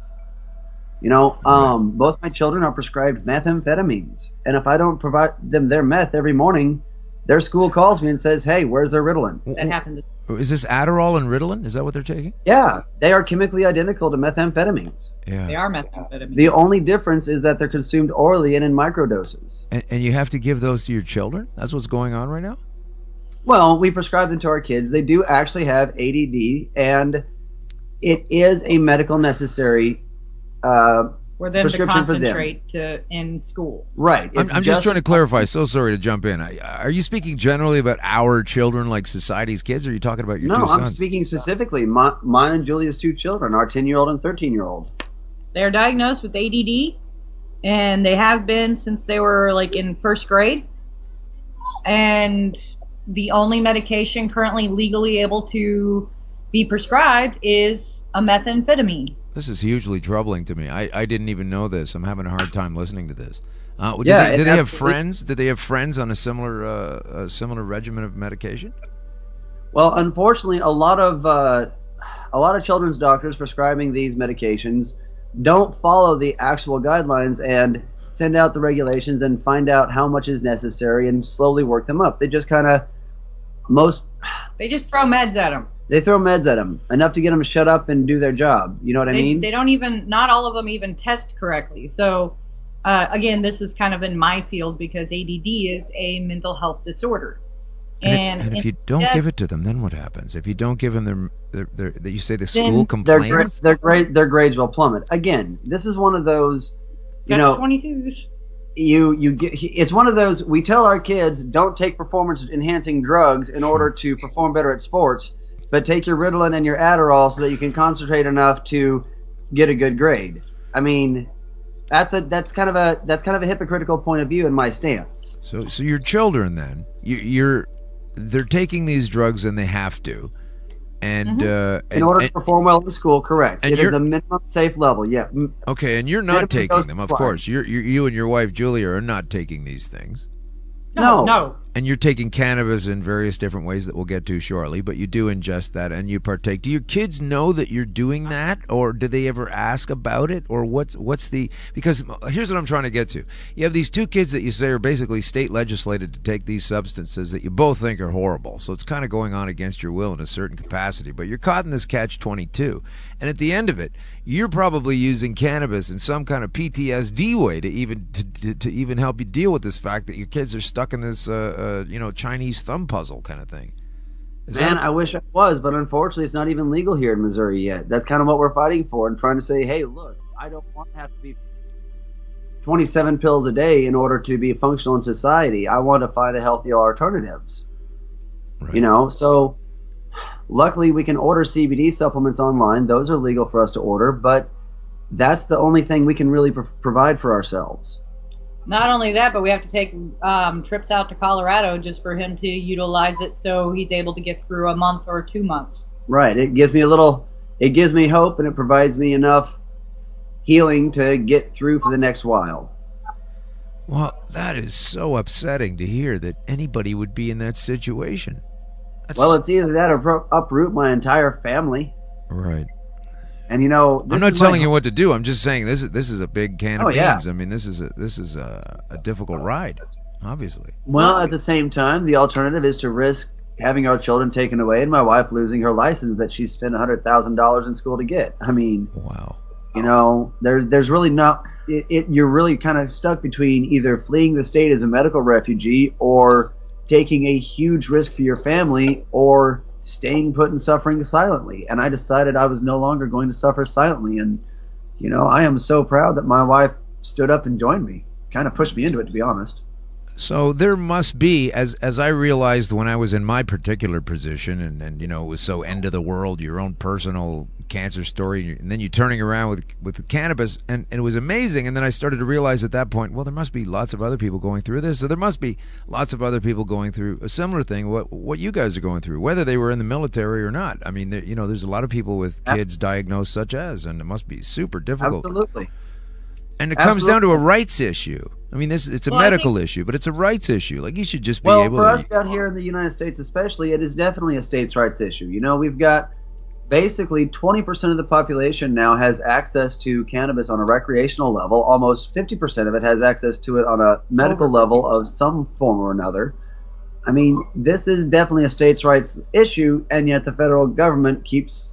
Both my children are prescribed methamphetamines. And if I don't provide them their meth every morning, their school calls me and says, hey, where's their Ritalin? That happened. Is this Adderall and Ritalin? Is that what they're taking? Yeah, they are chemically identical to methamphetamines. Yeah. They are methamphetamines. The only difference is that they're consumed orally and in microdoses. And you have to give those to your children? That's what's going on right now? Well, we prescribe them to our kids. They do actually have ADD, and it is a medical necessary for them to prescription concentrate in school. Right. I'm just trying to clarify. So sorry to jump in. Are you speaking generally about our children, like society's kids, or are you talking about your two sons? No, I'm speaking specifically mine and Julia's two children, our 10-year-old and 13-year-old. They're diagnosed with ADD, and they have been since they were in first grade. And the only medication currently legally able to be prescribed is a methamphetamine. This is hugely troubling to me. I didn't even know this. I'm having a hard time listening to this. Did they have friends? Did they have friends on a similar regimen of medication? Well, unfortunately, a lot of children's doctors prescribing these medications don't follow the actual guidelines and send out the regulations and find out how much is necessary and slowly work them up. They just They just throw meds at them. They throw meds at them, enough to get them to shut up and do their job. You know what I mean? They don't even, not all of them even test correctly. So, again, this is kind of in my field because ADD is a mental health disorder. And if you don't give it to them, then what happens? If you don't give them you say the school complains? Their grades will plummet. Again, this is one of those, Catch 22s. It's one of those, we tell our kids, don't take performance-enhancing drugs in order to perform better at sports, but take your Ritalin and your Adderall so that you can concentrate enough to get a good grade. I mean, that's kind of a hypocritical point of view in my stance. So your children then, they're taking these drugs and they have to, and in order to perform well in school, correct. It is a minimum safe level. Yeah. Okay, and you're not taking them, of course. You and your wife Julia are not taking these things. No. And you're taking cannabis in various different ways that we'll get to shortly, but you do ingest that and you partake. Do your kids know that you're doing that, or do they ever ask about it, or what's the? Because here's what I'm trying to get to. You have these two kids that you say are basically state legislated to take these substances that you both think are horrible. So it's kind of going on against your will in a certain capacity, but you're caught in this catch-22. And at the end of it, you're probably using cannabis in some kind of PTSD way to even help you deal with this fact that your kids are stuck in this Chinese thumb puzzle kind of thing. I wish I was, but unfortunately it's not even legal here in Missouri yet. That's kind of what we're fighting for and trying to say, hey, look, I don't want to have to be 27 pills a day in order to be functional in society. I want to find a healthy alternatives. Right. So luckily we can order CBD supplements online. Those are legal for us to order, but that's the only thing we can really provide for ourselves. Not only that, but we have to take trips out to Colorado just for him to utilize it so he's able to get through a month or 2 months. Right. It gives me hope, and it provides me enough healing to get through for the next while. Well, that is so upsetting to hear that anybody would be in that situation. Well, it's either that or uproot my entire family. Right. And I'm not telling you what to do. I'm just saying this is a big can of beans. Yeah. I mean, this is a difficult ride, obviously. Well, at the same time, the alternative is to risk having our children taken away and my wife losing her license that she spent $100,000 in school to get. I mean, wow. There's really not. You're really kind of stuck between either fleeing the state as a medical refugee or taking a huge risk for your family, or staying put and suffering silently. And I decided I was no longer going to suffer silently. And, I am so proud that my wife stood up and joined me. Kind of pushed me into it, to be honest. So there must be, as I realized when I was in my particular position, and it was so end of the world, your own personal cancer story, and then you turning around with the cannabis, and it was amazing. And then I started to realize at that point, well, there must be lots of other people going through this. So there must be lots of other people going through a similar thing, what you guys are going through, whether they were in the military or not. I mean, there's a lot of people with kids diagnosed such as, and it must be super difficult. Absolutely. And it comes down to a rights issue. I mean, it's a medical issue, but it's a rights issue. Like, you should just be able to... Well, for us down here in the United States especially, it is definitely a states' rights issue. We've got basically 20% of the population now has access to cannabis on a recreational level. Almost 50% of it has access to it on a medical level of some form or another. I mean, this is definitely a states' rights issue, and yet the federal government keeps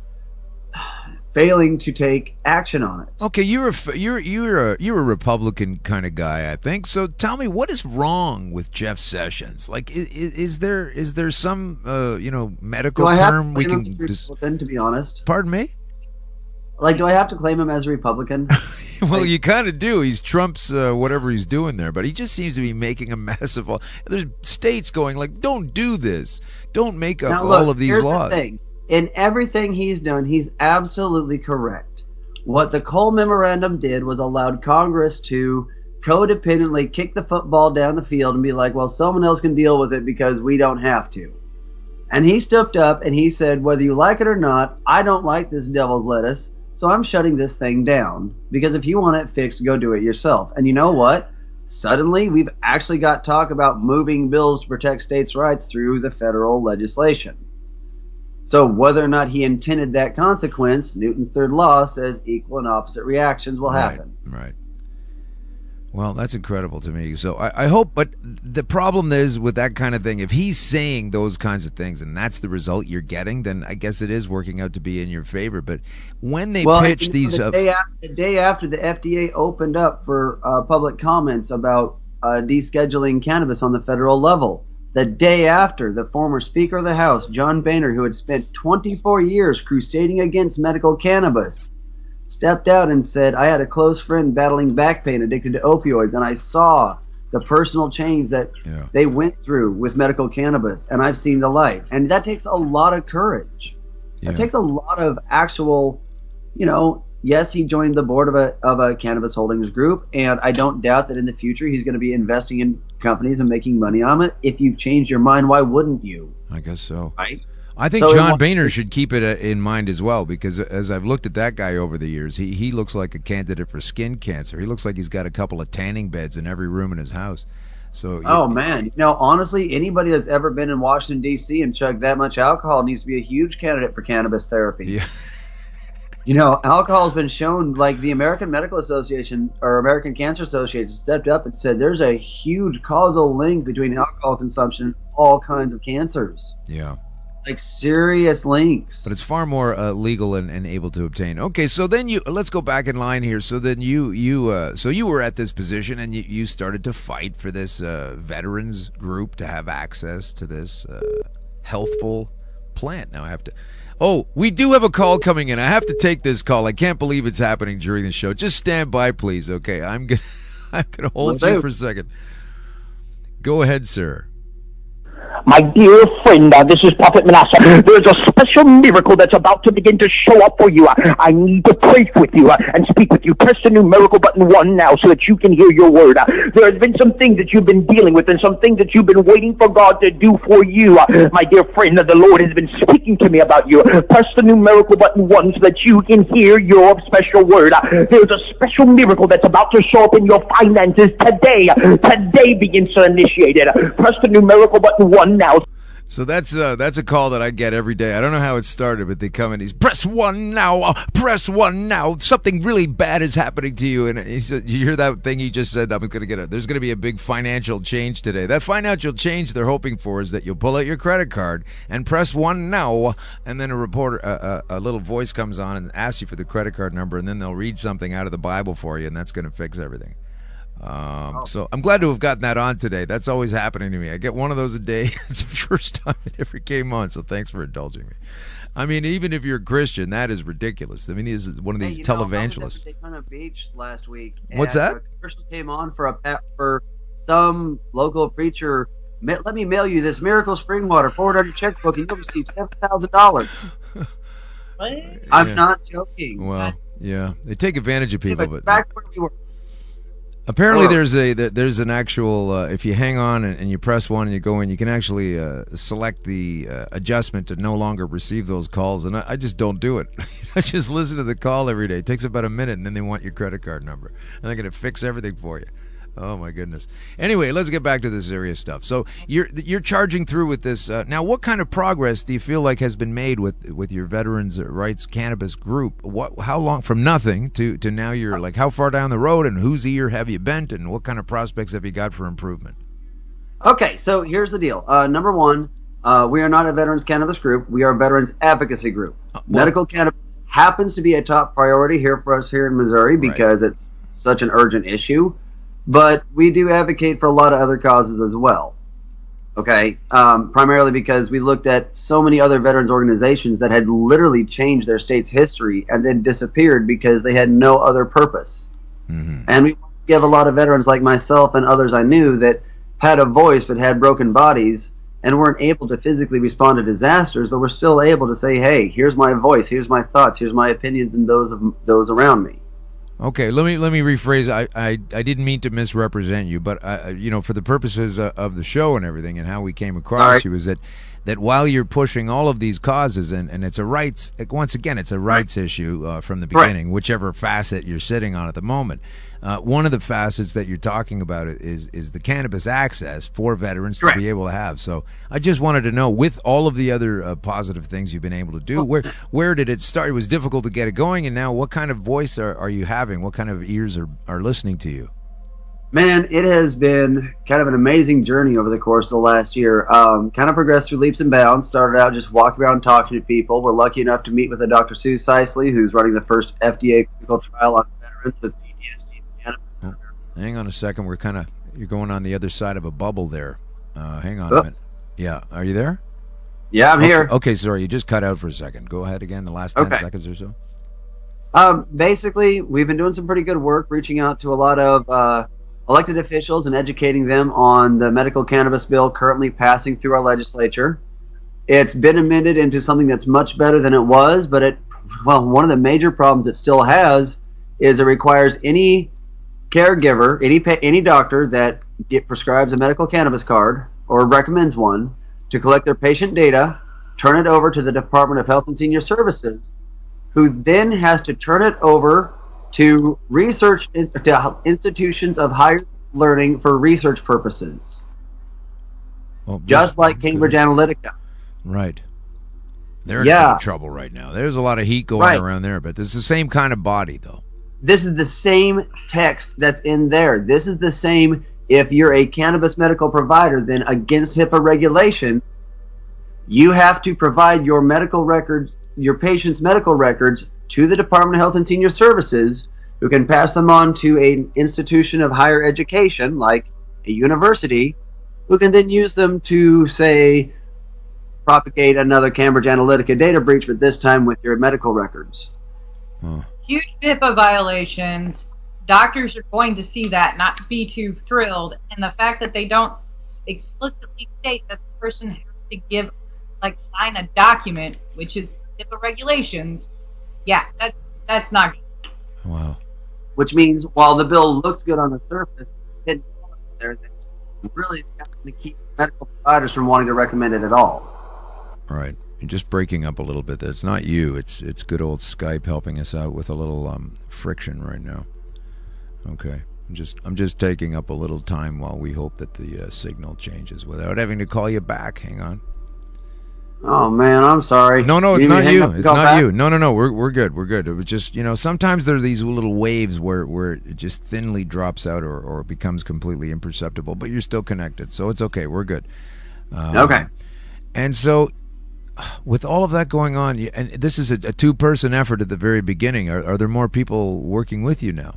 failing to take action on it. Okay, you're a Republican kind of guy, I think. So tell me, what is wrong with Jeff Sessions? Like, is there some medical term we can? To be honest, pardon me. Like, do I have to claim him as a Republican? Well, you kind of do. He's Trump's whatever he's doing there, but he just seems to be making a mess of all. There's states going like, don't do this, don't make up all of these laws. The thing. In everything he's done, he's absolutely correct. What the Cole Memorandum did was allowed Congress to codependently kick the football down the field and be like, well, someone else can deal with it because we don't have to. And he stepped up and he said, whether you like it or not, I don't like this devil's lettuce, so I'm shutting this thing down. Because if you want it fixed, go do it yourself. And you know what? Suddenly, we've actually got talk about moving bills to protect states' rights through the federal legislation. So whether or not he intended that consequence, Newton's third law says equal and opposite reactions will happen. Right. Well, that's incredible to me. So I hope, but the problem is with that kind of thing, if he's saying those kinds of things and that's the result you're getting, then I guess it is working out to be in your favor. But when they pitch these... The day after the FDA opened up for public comments about descheduling cannabis on the federal level, the day after, the former Speaker of the House, John Boehner, who had spent 24 years crusading against medical cannabis, stepped out and said, I had a close friend battling back pain addicted to opioids, and I saw the personal change that they went through with medical cannabis, and I've seen the light. And that takes a lot of courage. It takes a lot of actual, yes, he joined the board of a cannabis holdings group, and I don't doubt that in the future he's going to be investing in companies and making money on it. If you've changed your mind, why wouldn't you? I guess so. Right? I think John Boehner should keep it in mind as well, because as I've looked at that guy over the years, he looks like a candidate for skin cancer. He looks like he's got a couple of tanning beds in every room in his house. So, man, honestly, anybody that's ever been in Washington D.C. and chugged that much alcohol needs to be a huge candidate for cannabis therapy. Yeah. Alcohol has been shown, like the American Medical Association or American Cancer Association stepped up and said there's a huge causal link between alcohol consumption and all kinds of cancers. Yeah. Like serious links. But it's far more legal and able to obtain. Okay, so then let's go back in line here. So then you were at this position and you started to fight for this veterans group to have access to this healthful plant. Now I have to. Oh, we do have a call coming in. I have to take this call. I can't believe it's happening during the show. Just stand by, please. Okay, I'm gonna hold you for a second. Go ahead, sir. My dear friend, this is Prophet Manasseh. There's a special miracle that's about to begin to show up for you. I need to pray with you and speak with you. Press the numerical button 1 now so that you can hear your word. There has been some things that you've been dealing with and some things that you've been waiting for God to do for you. My dear friend, the Lord has been speaking to me about you. Press the numerical button 1 so that you can hear your special word. There's a special miracle that's about to show up in your finances today. Today begins to initiate it. Press the numerical button 1 now. So that's a call that I get every day. I don't know how it started, but they come and he's press 1 now, press 1 now. Something really bad is happening to you. And he said, you hear that thing he just said? There's going to be a big financial change today. That financial change they're hoping for is that you'll pull out your credit card and press 1 now, and then a reporter, a little voice comes on and asks you for the credit card number, and then they'll read something out of the Bible for you, and that's going to fix everything. So I'm glad to have gotten that on today. That's always happening to me. I get one of those a day. It's the first time it ever came on, so thanks for indulging me. I mean, even if you're a Christian, that is ridiculous. I mean, this is one of these televangelists. I was at Daytona Beach last week. What's that? A commercial came on for some local preacher. Let me mail you this miracle spring water, forward on your checkbook, and you'll receive $7,000. I'm not joking. Well, yeah, they take advantage of people, but back where we were. Apparently, there's an actual. If you hang on and you press 1 and you go in, you can actually select the adjustment to no longer receive those calls. And I just don't do it. I just listen to the call every day. It takes about a minute, and then they want your credit card number, and they're gonna fix everything for you. Oh my goodness. Anyway, let's get back to the serious stuff. So you're charging through with this. Now, what kind of progress do you feel like has been made with your veterans' rights cannabis group? How long from nothing to now you're like, how far down the road, and whose ear have you bent, and what kind of prospects have you got for improvement? Okay, so here's the deal. Number 1, we are not a veterans cannabis group. We are a veterans advocacy group. Medical cannabis happens to be a top priority here for us here in Missouri because it's such an urgent issue. But we do advocate for a lot of other causes as well, okay? Primarily because we looked at so many other veterans organizations that had literally changed their state's history and then disappeared because they had no other purpose. Mm-hmm. And we give a lot of veterans like myself and others I knew that had a voice but had broken bodies and weren't able to physically respond to disasters, but were still able to say, hey, here's my voice, here's my thoughts, here's my opinions, and those of those around me. Okay, let me rephrase. I didn't mean to misrepresent you, but for the purposes of the show and everything and how we came across you, is that while you're pushing all of these causes and it's a rights, once again, it's a rights issue from the beginning, whichever facet you're sitting on at the moment. One of the facets that you're talking about is the cannabis access for veterans to be able to have. So I just wanted to know, with all of the other positive things you've been able to do, where did it start? It was difficult to get it going, and now what kind of voice are you having? What kind of ears are listening to you? Man, it has been kind of an amazing journey over the course of the last year. Kind of progressed through leaps and bounds. Started out just walking around talking to people. We're lucky enough to meet with a Dr. Sue Seisley, who's running the first FDA clinical trial on veterans with PTSD and cannabis. Hang on a second. You're going on the other side of a bubble there. Hang on a minute. Yeah, are you there? Yeah, I'm here. Okay, sorry, you just cut out for a second. Go ahead again, the last 10 seconds or so. Basically, we've been doing some pretty good work, reaching out to a lot of elected officials and educating them on the medical cannabis bill currently passing through our legislature. It's been amended into something that's much better than it was, but one of the major problems it still has is it requires any caregiver, any doctor that prescribes a medical cannabis card or recommends one to collect their patient data, turn it over to the Department of Health and Senior Services, who then has to turn it over to research to institutions of higher learning for research purposes. Well, just like Cambridge Analytica. Right. They're in a lot of trouble right now. There's a lot of heat going around there, but it's the same kind of body, though. This is the same text that's in there. This is the same. If you're a cannabis medical provider, then against HIPAA regulation, you have to provide your medical records, your patient's medical records, to the Department of Health and Senior Services, who can pass them on to an institution of higher education, like a university, who can then use them to, say, propagate another Cambridge Analytica data breach, but this time with your medical records. Huge HIPAA violations. Doctors are going to see that, not be too thrilled. And the fact that they don't explicitly state that the person has to give, like, sign a document, which is HIPAA regulations, yeah, that's not good. Wow. Which means while the bill looks good on the surface, hidden there, that really going to keep medical providers from wanting to recommend it at all. Right. You're just breaking up a little bit. It's not you. It's good old Skype helping us out with a little friction right now. Okay. I'm just taking up a little time while we hope that the signal changes without having to call you back. Hang on. Oh man, I'm sorry. No, it's not you. It's not you. No. We're good. We're good. It was just, sometimes there are these little waves where it just thinly drops out or becomes completely imperceptible, but you're still connected, so it's okay. We're good. Okay. And so, with all of that going on, and this is a two-person effort at the very beginning, are there more people working with you now?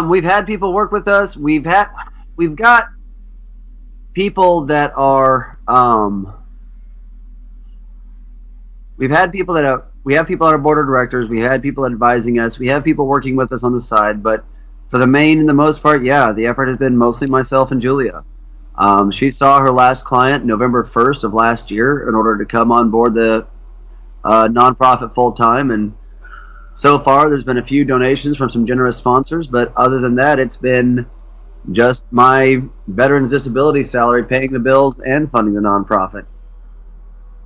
We've had people work with us. We've got people that are we have people on our board of directors. We had people advising us. We have people working with us on the side, but for the main and the most part, the effort has been mostly myself and Julia. She saw her last client November 1st of last year in order to come on board the nonprofit full time, and so far there's been a few donations from some generous sponsors, but other than that, it's been just my veterans disability salary paying the bills and funding the nonprofit.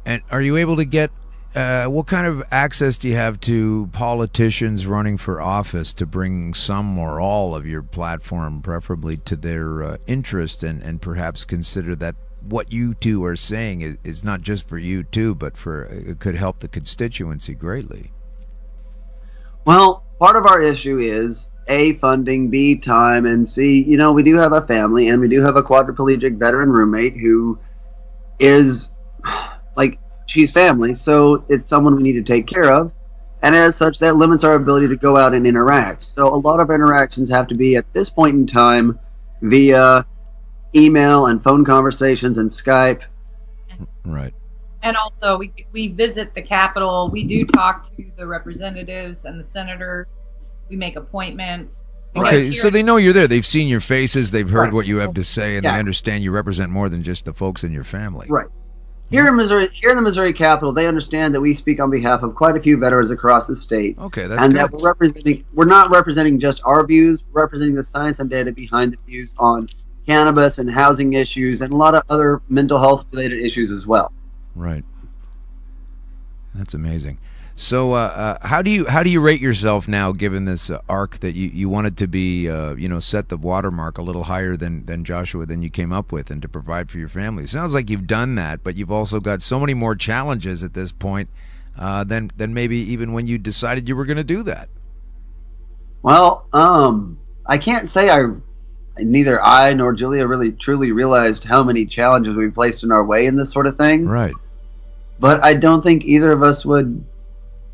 And are you able to get what kind of access do you have to politicians running for office to bring some or all of your platform preferably to their interest and perhaps consider that what you two are saying is not just for you too, but it could help the constituency greatly? Well, part of our issue is A, funding, B, time, and C, we do have a family and we do have a quadriplegic veteran roommate who is she's family, so it's someone we need to take care of, and as such that limits our ability to go out and interact. So a lot of our interactions have to be at this point in time via email and phone conversations and Skype. Right. And also we visit the Capitol. We do talk to the representatives and the senators. We make appointments. Okay, so they know you're there. They've seen your faces. They've heard what you have to say, and they understand you represent more than just the folks in your family. Right. Here in the Missouri Capitol, they understand that we speak on behalf of quite a few veterans across the state. Okay, that's and good. that we're not representing just our views, we're representing the science and data behind the views on cannabis and housing issues and a lot of other mental health related issues as well. Right. That's amazing. So how do you rate yourself now, given this arc that you wanted to be, set the watermark a little higher than Joshua than you came up with, and to provide for your family? It sounds like you've done that, but you've also got so many more challenges at this point than maybe even when you decided you were going to do that. Well, I can't say neither I nor Julia really truly realized how many challenges we placed in our way in this sort of thing. Right. But I don't think either of us would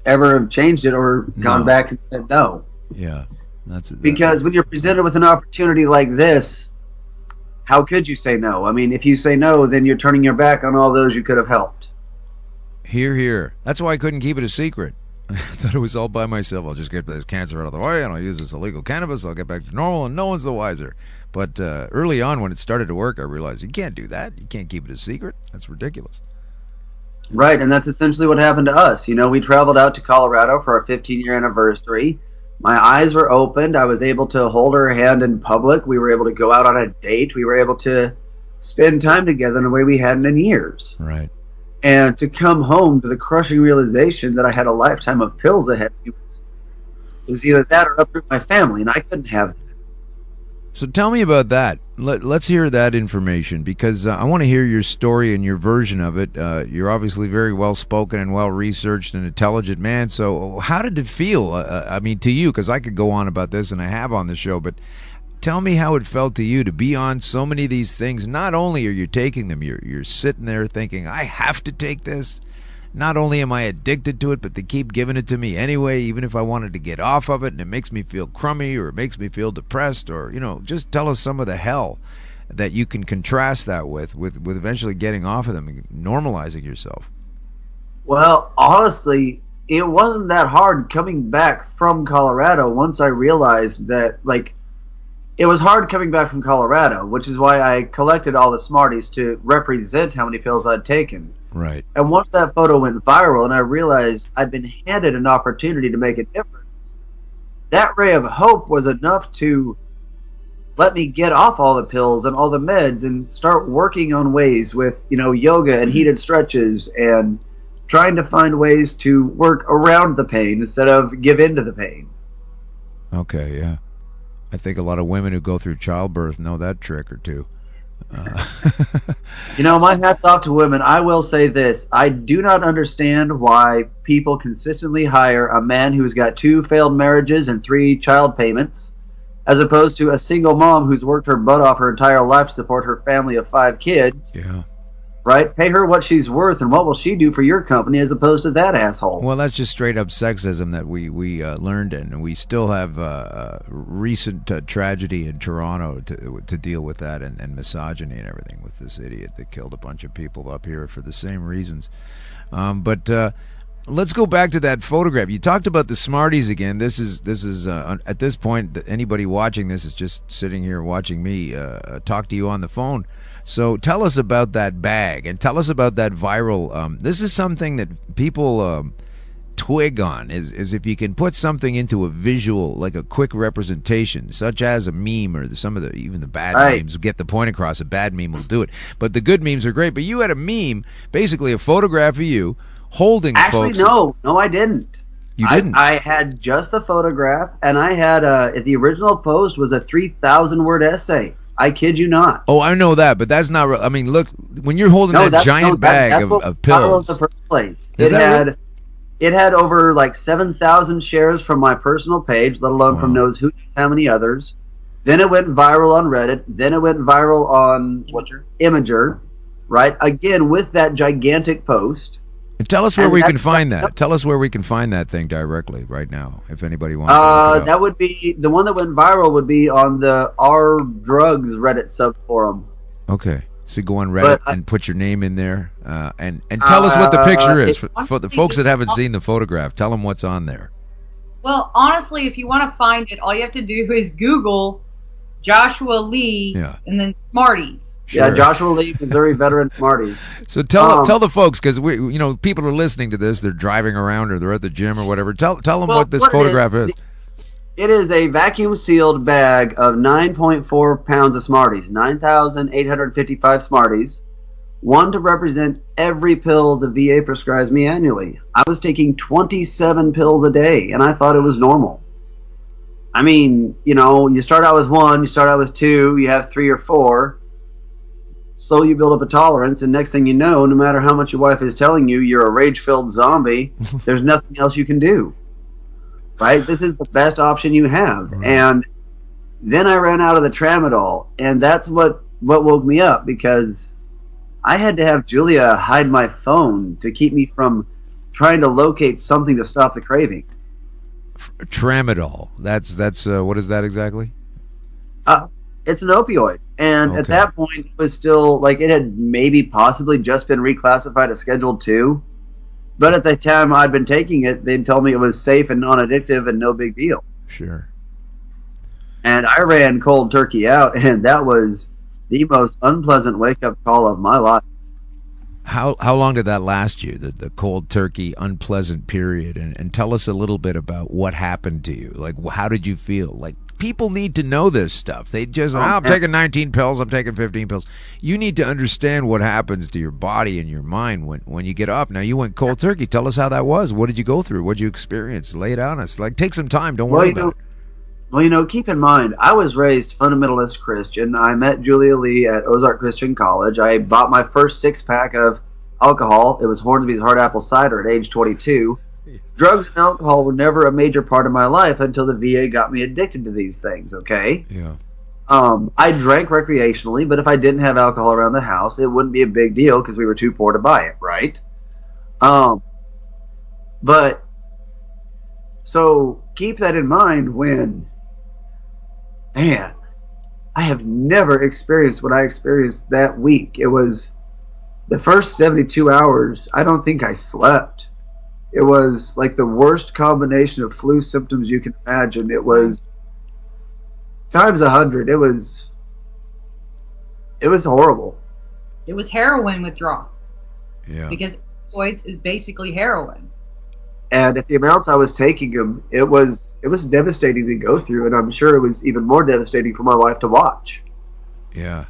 ever have changed it or gone back and said no. Yeah, because when you're presented with an opportunity like this, how could you say no? I mean, if you say no, then you're turning your back on all those you could have helped. Hear, hear. That's why I couldn't keep it a secret. I thought it was all by myself. I'll just get this cancer out of the way, and I'll use this illegal cannabis. I'll get back to normal, and no one's the wiser. But early on, when it started to work, I realized you can't do that. You can't keep it a secret. That's ridiculous. Right, and that's essentially what happened to us. We traveled out to Colorado for our 15-year anniversary. My eyes were opened. I was able to hold her hand in public. We were able to go out on a date. We were able to spend time together in a way we hadn't in years. Right. And to come home to the crushing realization that I had a lifetime of pills ahead of me was either that or uproot my family, and I couldn't have that. So tell me about that. Let's hear that information, because I want to hear your story and your version of it. You're obviously very well-spoken and well-researched and intelligent man. So how did it feel, I mean, to you? Because I could go on about this, and I have on the show, but tell me how it felt to you to be on so many of these things. Not only are you taking them, you're sitting there thinking, I have to take this. Not only am I addicted to it, but they keep giving it to me anyway, even if I wanted to get off of it, and it makes me feel crummy, or it makes me feel depressed, or, just tell us some of the hell that you can contrast that with eventually getting off of them and normalizing yourself. Well, honestly, it wasn't that hard coming back from Colorado once I realized that, it was hard coming back from Colorado, which is why I collected all the Smarties to represent how many pills I'd taken. Right. And once that photo went viral and I realized I'd been handed an opportunity to make a difference, that ray of hope was enough to let me get off all the pills and all the meds and start working on ways with, yoga and heated stretches and trying to find ways to work around the pain instead of give in to the pain. Okay, yeah. I think a lot of women who go through childbirth know that trick or two. My hat's off to women. I will say this. I do not understand why people consistently hire a man who's got 2 failed marriages and 3 child payments, as opposed to a single mom who's worked her butt off her entire life to support her family of 5 kids. Yeah. Right? Pay her what she's worth, and what will she do for your company as opposed to that asshole? Well, that's just straight up sexism that we learned in, and we still have recent tragedy in Toronto to deal with that, and misogyny and everything with this idiot that killed a bunch of people up here for the same reasons. But let's go back to that photograph. You talked about the Smarties again. This is at this point, anybody watching this is just sitting here watching me talk to you on the phone. So tell us about that bag, and tell us about that viral. This is something that people twig on, is if you can put something into a visual, like a quick representation, such as a meme, or even the bad memes get the point across. A bad meme will do it, but the good memes are great. But you had a meme, basically a photograph of you holding folks. Actually, no, I didn't. You didn't? I had just the photograph, and I had the original post was a 3,000-word essay. I kid you not. Oh, I know that, but that's not. I mean, look, when you're holding that giant bag of pills, in the first place. It had over 7,000 shares from my personal page, let alone from knows who, how many others. Then it went viral on Reddit. Then it went viral on Imager, right? Again, with that gigantic post. And tell us where we can find that. Tell us where we can find that thing directly right now, if anybody wants to look it up. That would be the one that went viral. Would be on the R Drugs Reddit subforum. Okay, so go on Reddit and put your name in there, and tell us what the picture is for the folks that haven't seen the photograph. Tell them what's on there. Well, honestly, if you want to find it, all you have to do is Google Joshua Lee and then Smarties. Sure. Yeah, Joshua Lee, Missouri veteran Smarties. So tell the folks, because people are listening to this. They're driving around or they're at the gym or whatever. Tell them what this photograph is. It is a vacuum sealed bag of 9.4 pounds of Smarties, 9,855 Smarties. One to represent every pill the VA prescribes me annually. I was taking 27 pills a day, and I thought it was normal. I mean, you start out with 1, you start out with 2, you have 3 or 4. Slowly you build up a tolerance, and next thing you know, no matter how much your wife is telling you you're a rage-filled zombie, there's nothing else you can do. Right? This is the best option you have. Right. And then I ran out of the tramadol, and that's what woke me up, because I had to have Julia hide my phone to keep me from trying to locate something to stop the cravings. Tramadol. That's what is that exactly? It's an opioid, and at that point it was still it had maybe possibly just been reclassified as Schedule 2, but at the time I'd been taking it, they'd told me it was safe and non-addictive and no big deal. Sure. And I ran cold turkey out, and that was the most unpleasant wake-up call of my life. How long did that last you, the cold turkey unpleasant period? And tell us a little bit about what happened to you. How did you feel? People need to know this stuff. They just, I'm taking 19 pills, I'm taking 15 pills. You need to understand what happens to your body and your mind when you get up. Now, you went cold turkey. Tell us how that was. What did you go through? What did you experience? Lay it on us. Take some time. Don't worry about it. Well, keep in mind, I was raised fundamentalist Christian. I met Julia Lee at Ozark Christian College. I bought my first six-pack of alcohol. It was Hornsby's Hard Apple Cider at age 22. Drugs and alcohol were never a major part of my life until the VA got me addicted to these things, okay? Yeah. I drank recreationally, but if I didn't have alcohol around the house, it wouldn't be a big deal because we were too poor to buy it, right? But, so keep that in mind when, man, I have never experienced what I experienced that week. It was the first 72 hours, I don't think I slept. It was like the worst combination of flu symptoms you can imagine. It was times 100. It was horrible. It was heroin withdrawal. Yeah. Because opioids is basically heroin. And at the amounts I was taking them, it was devastating to go through, and I'm sure it was even more devastating for my wife to watch. Yeah.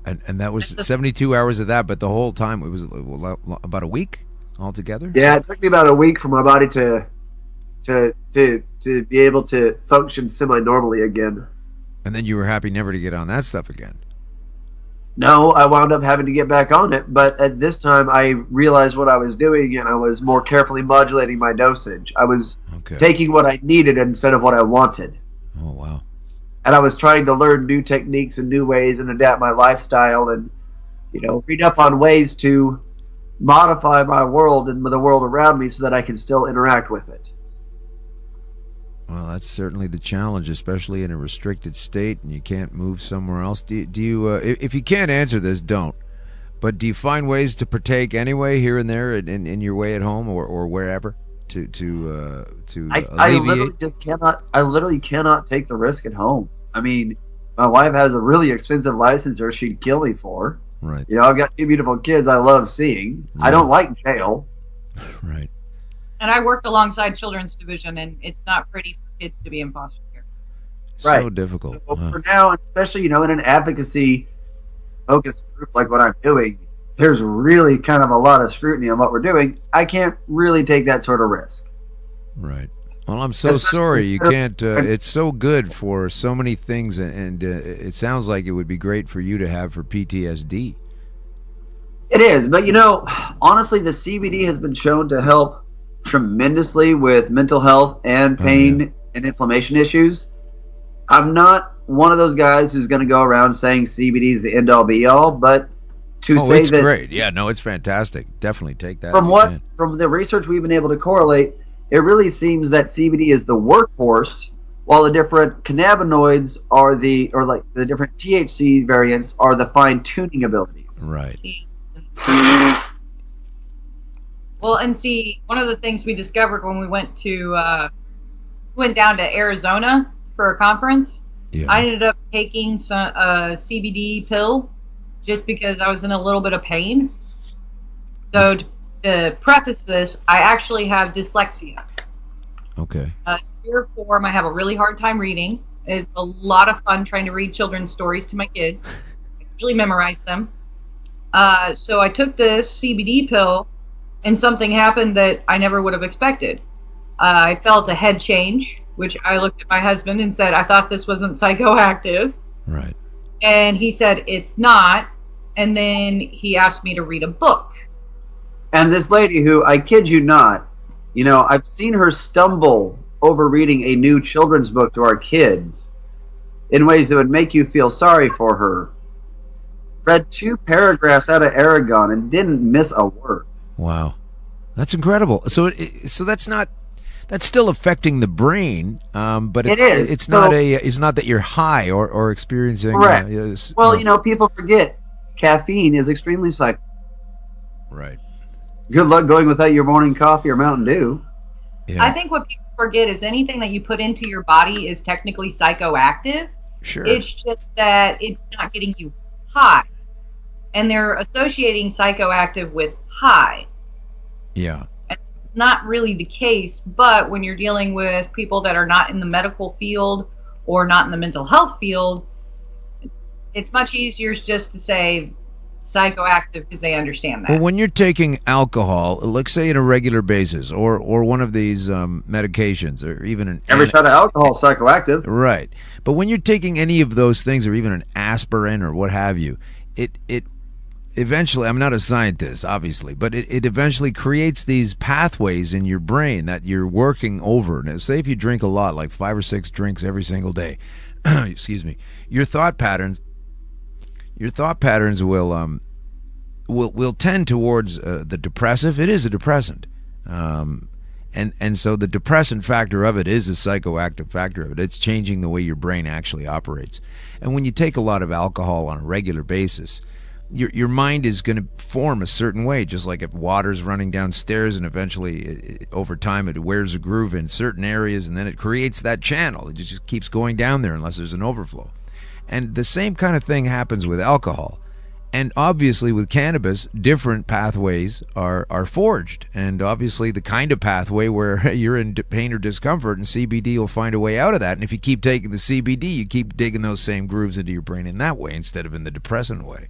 And that was 72 hours of that, but the whole time it was about a week altogether? Yeah, it took me about a week for my body to be able to function semi-normally again. And then you were happy never to get on that stuff again. No, I wound up having to get back on it, but at this time I realized what I was doing, and I was more carefully modulating my dosage. I was taking what I needed instead of what I wanted. Oh, wow. And I was trying to learn new techniques and new ways and adapt my lifestyle and, read up on ways to modify my world and the world around me so that I can still interact with it. Well, that's certainly the challenge, especially in a restricted state and you can't move somewhere else. Do you, if you can't answer this, don't. But do you find ways to partake anyway here and there in your way at home or wherever to alleviate? I literally just cannot. I literally cannot take the risk at home. I mean, my wife has a really expensive licensure she'd kill me for. Right. I've got two beautiful kids I love seeing. Yeah. I don't like jail. Right. And I worked alongside Children's Division, and it's not pretty for kids to be in foster care. Right. So difficult. So for now, and especially, in an advocacy-focused group like what I'm doing, there's really kind of a lot of scrutiny on what we're doing. I can't really take that sort of risk. Right. Well, I'm so sorry you can't. It's so good for so many things, and it sounds like it would be great for you to have for PTSD. It is, but honestly, the CBD has been shown to help tremendously with mental health and pain and inflammation issues. I'm not one of those guys who's going to go around saying CBD is the end all be all, but to say it's that great. Yeah, no, it's fantastic. Definitely take that. From the research we've been able to correlate, it really seems that CBD is the workhorse, while the different cannabinoids are the different THC variants are the fine tuning abilities. Right. Well, and see, one of the things we discovered when we went down to Arizona for a conference, I ended up taking a CBD pill just because I was in a little bit of pain. So to preface this, I actually have dyslexia. Okay. Severe form. I have a really hard time reading. It's a lot of fun trying to read children's stories to my kids. I usually memorize them. So I took this CBD pill, and something happened that I never would have expected. I felt a head change, which I looked at my husband and said, I thought this wasn't psychoactive. Right. And he said, it's not. And then he asked me to read a book. And this lady who, I kid you not, I've seen her stumble over reading a new children's book to our kids in ways that would make you feel sorry for her. Read 2 paragraphs out of Aragon and didn't miss a word. Wow. That's incredible. So that's still affecting the brain, but it is. It's not that you're high or experiencing. Correct. People forget caffeine is extremely psychoactive. Right. Good luck going without your morning coffee or Mountain Dew. Yeah. I think what people forget is anything that you put into your body is technically psychoactive. Sure. It's just that it's not getting you high. And they're associating psychoactive with high. Yeah. And it's not really the case, but when you're dealing with people that are not in the medical field or not in the mental health field, it's much easier just to say psychoactive because they understand that. Well, when you're taking alcohol, let's say on a regular basis, or one of these medications, or even every shot of alcohol is psychoactive. Right. But when you're taking any of those things, or even an aspirin or what have you, it eventually, I'm not a scientist, obviously, but it eventually creates these pathways in your brain that you're working over. Now, say if you drink a lot, like 5 or 6 drinks every single day, excuse me, your thought patterns will tend towards the depressive. It is a depressant. And so the depressant factor of it is a psychoactive factor of it. It's changing the way your brain actually operates. And when you take a lot of alcohol on a regular basis, your mind is going to form a certain way, just like if water's running downstairs and eventually over time it wears a groove in certain areas and then it creates that channel. It just keeps going down there unless there's an overflow. And the same kind of thing happens with alcohol. And obviously with cannabis, different pathways are forged. And obviously the kind of pathway where you're in pain or discomfort, and CBD will find a way out of that. And if you keep taking the CBD, you keep digging those same grooves into your brain in that way instead of in the depressant way.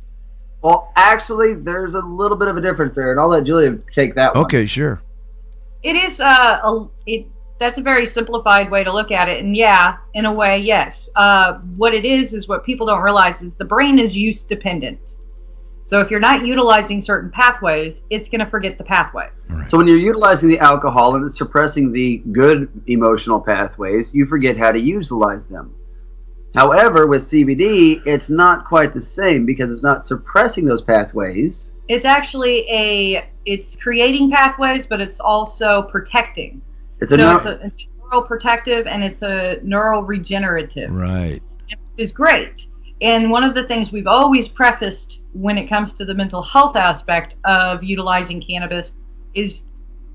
Well, actually, there's a little bit of a difference there, and I'll let Julia take that one. Okay, sure. It is that's a very simplified way to look at it, and yeah, in a way, yes. What it is what people don't realize is the brain is use dependent. So if you're not utilizing certain pathways, it's going to forget the pathways. Right. So when you're utilizing the alcohol and it's suppressing the good emotional pathways, you forget how to utilize them. However, with CBD, it's not quite the same because it's not suppressing those pathways. It's actually it's creating pathways, but it's also protecting. It's a neural protective and it's a neural regenerative. Right. Which is great. And one of the things we've always prefaced when it comes to the mental health aspect of utilizing cannabis is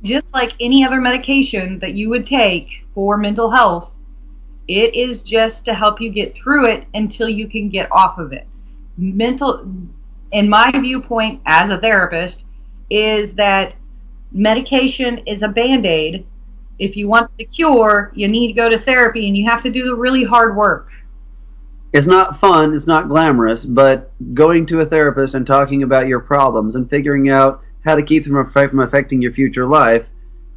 just like any other medication that you would take for mental health, it is just to help you get through it until you can get off of it. In my viewpoint as a therapist, is that medication is a Band-Aid. If you want the cure, you need to go to therapy and you have to do the really hard work. It's not fun, it's not glamorous, but going to a therapist and talking about your problems and figuring out how to keep them from affecting your future life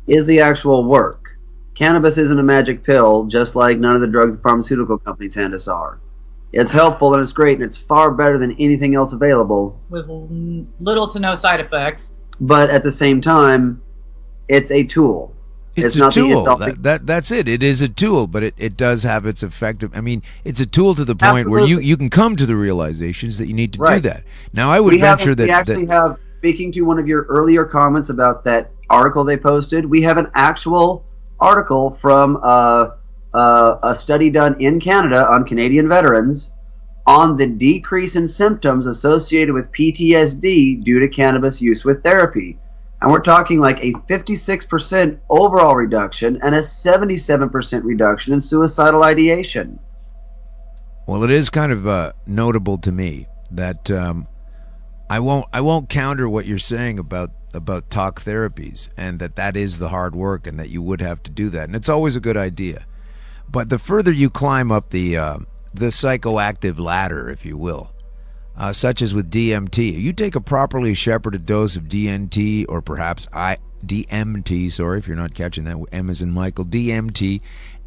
is the actual work. Cannabis isn't a magic pill, just like none of the drugs the pharmaceutical companies hand us are. It's helpful and it's great and it's far better than anything else available. With little to no side effects. But at the same time, it's a tool. It's a tool. That's it. It is a tool, but it does have its effective. I mean, it's a tool to the point where you can come to the realizations that you need to do that. Now, I would venture that... We actually have, speaking to one of your earlier comments about that article they posted, we have an actual article from a study done in Canada on Canadian veterans on the decrease in symptoms associated with PTSD due to cannabis use with therapy. And we're talking like a 56% overall reduction and a 77% reduction in suicidal ideation. Well, it is kind of notable to me that I won't counter what you're saying about talk therapies and that is the hard work and that you would have to do that. And it's always a good idea. But the further you climb up the psychoactive ladder, if you will, such as with DMT. You take a properly shepherded dose of DMT, or perhaps DMT, sorry if you're not catching that, M as in Michael, DMT,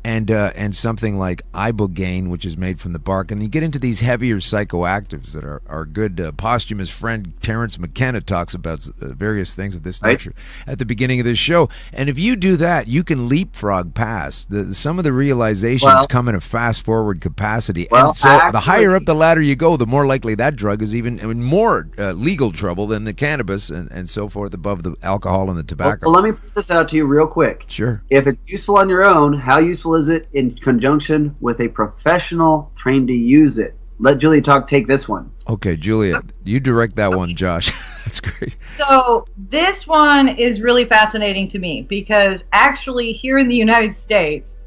and something like ibogaine, which is made from the bark, and you get into these heavier psychoactives that our good posthumous friend Terrence McKenna talks about various things of this nature at the beginning of this show. And if you do that, you can leapfrog past some of the realizations come in a fast forward capacity. And so the higher up the ladder you go, the more likely that drug is even in more legal trouble than the cannabis and so forth above the alcohol and the tobacco. Well, let me put this out to you real quick. Sure. If it's useful on your own, how useful is it in conjunction with a professional trained to use it? Let Julia take this one. Okay, Julia, you direct that one, Josh. That's great. So this one is really fascinating to me because actually here in the United States,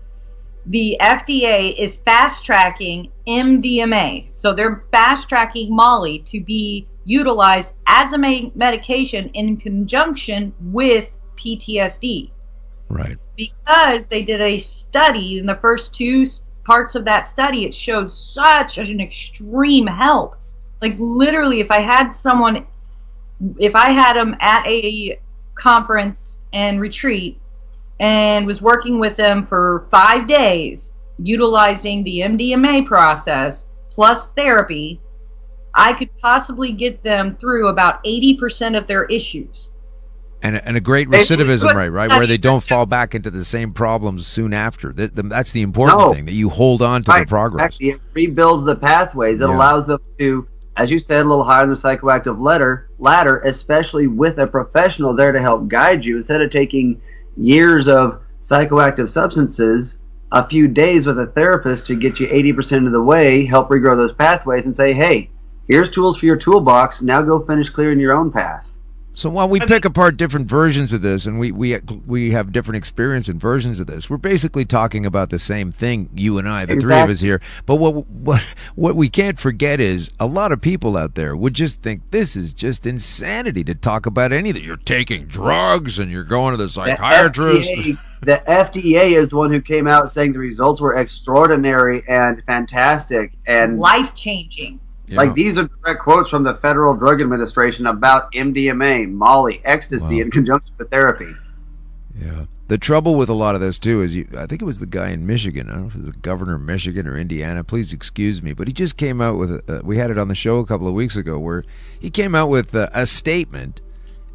the FDA is fast-tracking MDMA. So they're fast-tracking Molly to be utilized as a medication in conjunction with PTSD. Right. Because they did a study, in the first 2 parts of that study, it showed such an extreme help Like literally, if I had them at a conference and retreat and was working with them for 5 days, utilizing the MDMA process plus therapy, I could possibly get them through about 80% of their issues. And a great recidivism rate, right? Where they don't fall back into the same problems soon after. That's the important thing, that you hold on to the progress. Actually, it rebuilds the pathways. It allows them to, as you said, a little higher in the psychoactive ladder, especially with a professional there to help guide you. Instead of taking years of psychoactive substances, a few days with a therapist to get you 80% of the way, help regrow those pathways, and say, hey, here's tools for your toolbox. Now go finish clearing your own path. So while we pick apart different versions of this, and we have different experience and versions of this, we're basically talking about the same thing, you and I, the three of us here. But what we can't forget is a lot of people out there would just think this is just insanity to talk about anything. You're taking drugs and you're going to the psychiatrist. The FDA is the one who came out saying the results were extraordinary and fantastic and life-changing. Yeah. Like, these are direct quotes from the Federal Drug Administration about MDMA, Molly, ecstasy in conjunction with therapy. Yeah. The trouble with a lot of this, too, is I think it was the guy in Michigan. I don't know if it was the governor of Michigan or Indiana. Please excuse me. But he just came out with we had it on the show a couple of weeks ago, where he came out with a statement.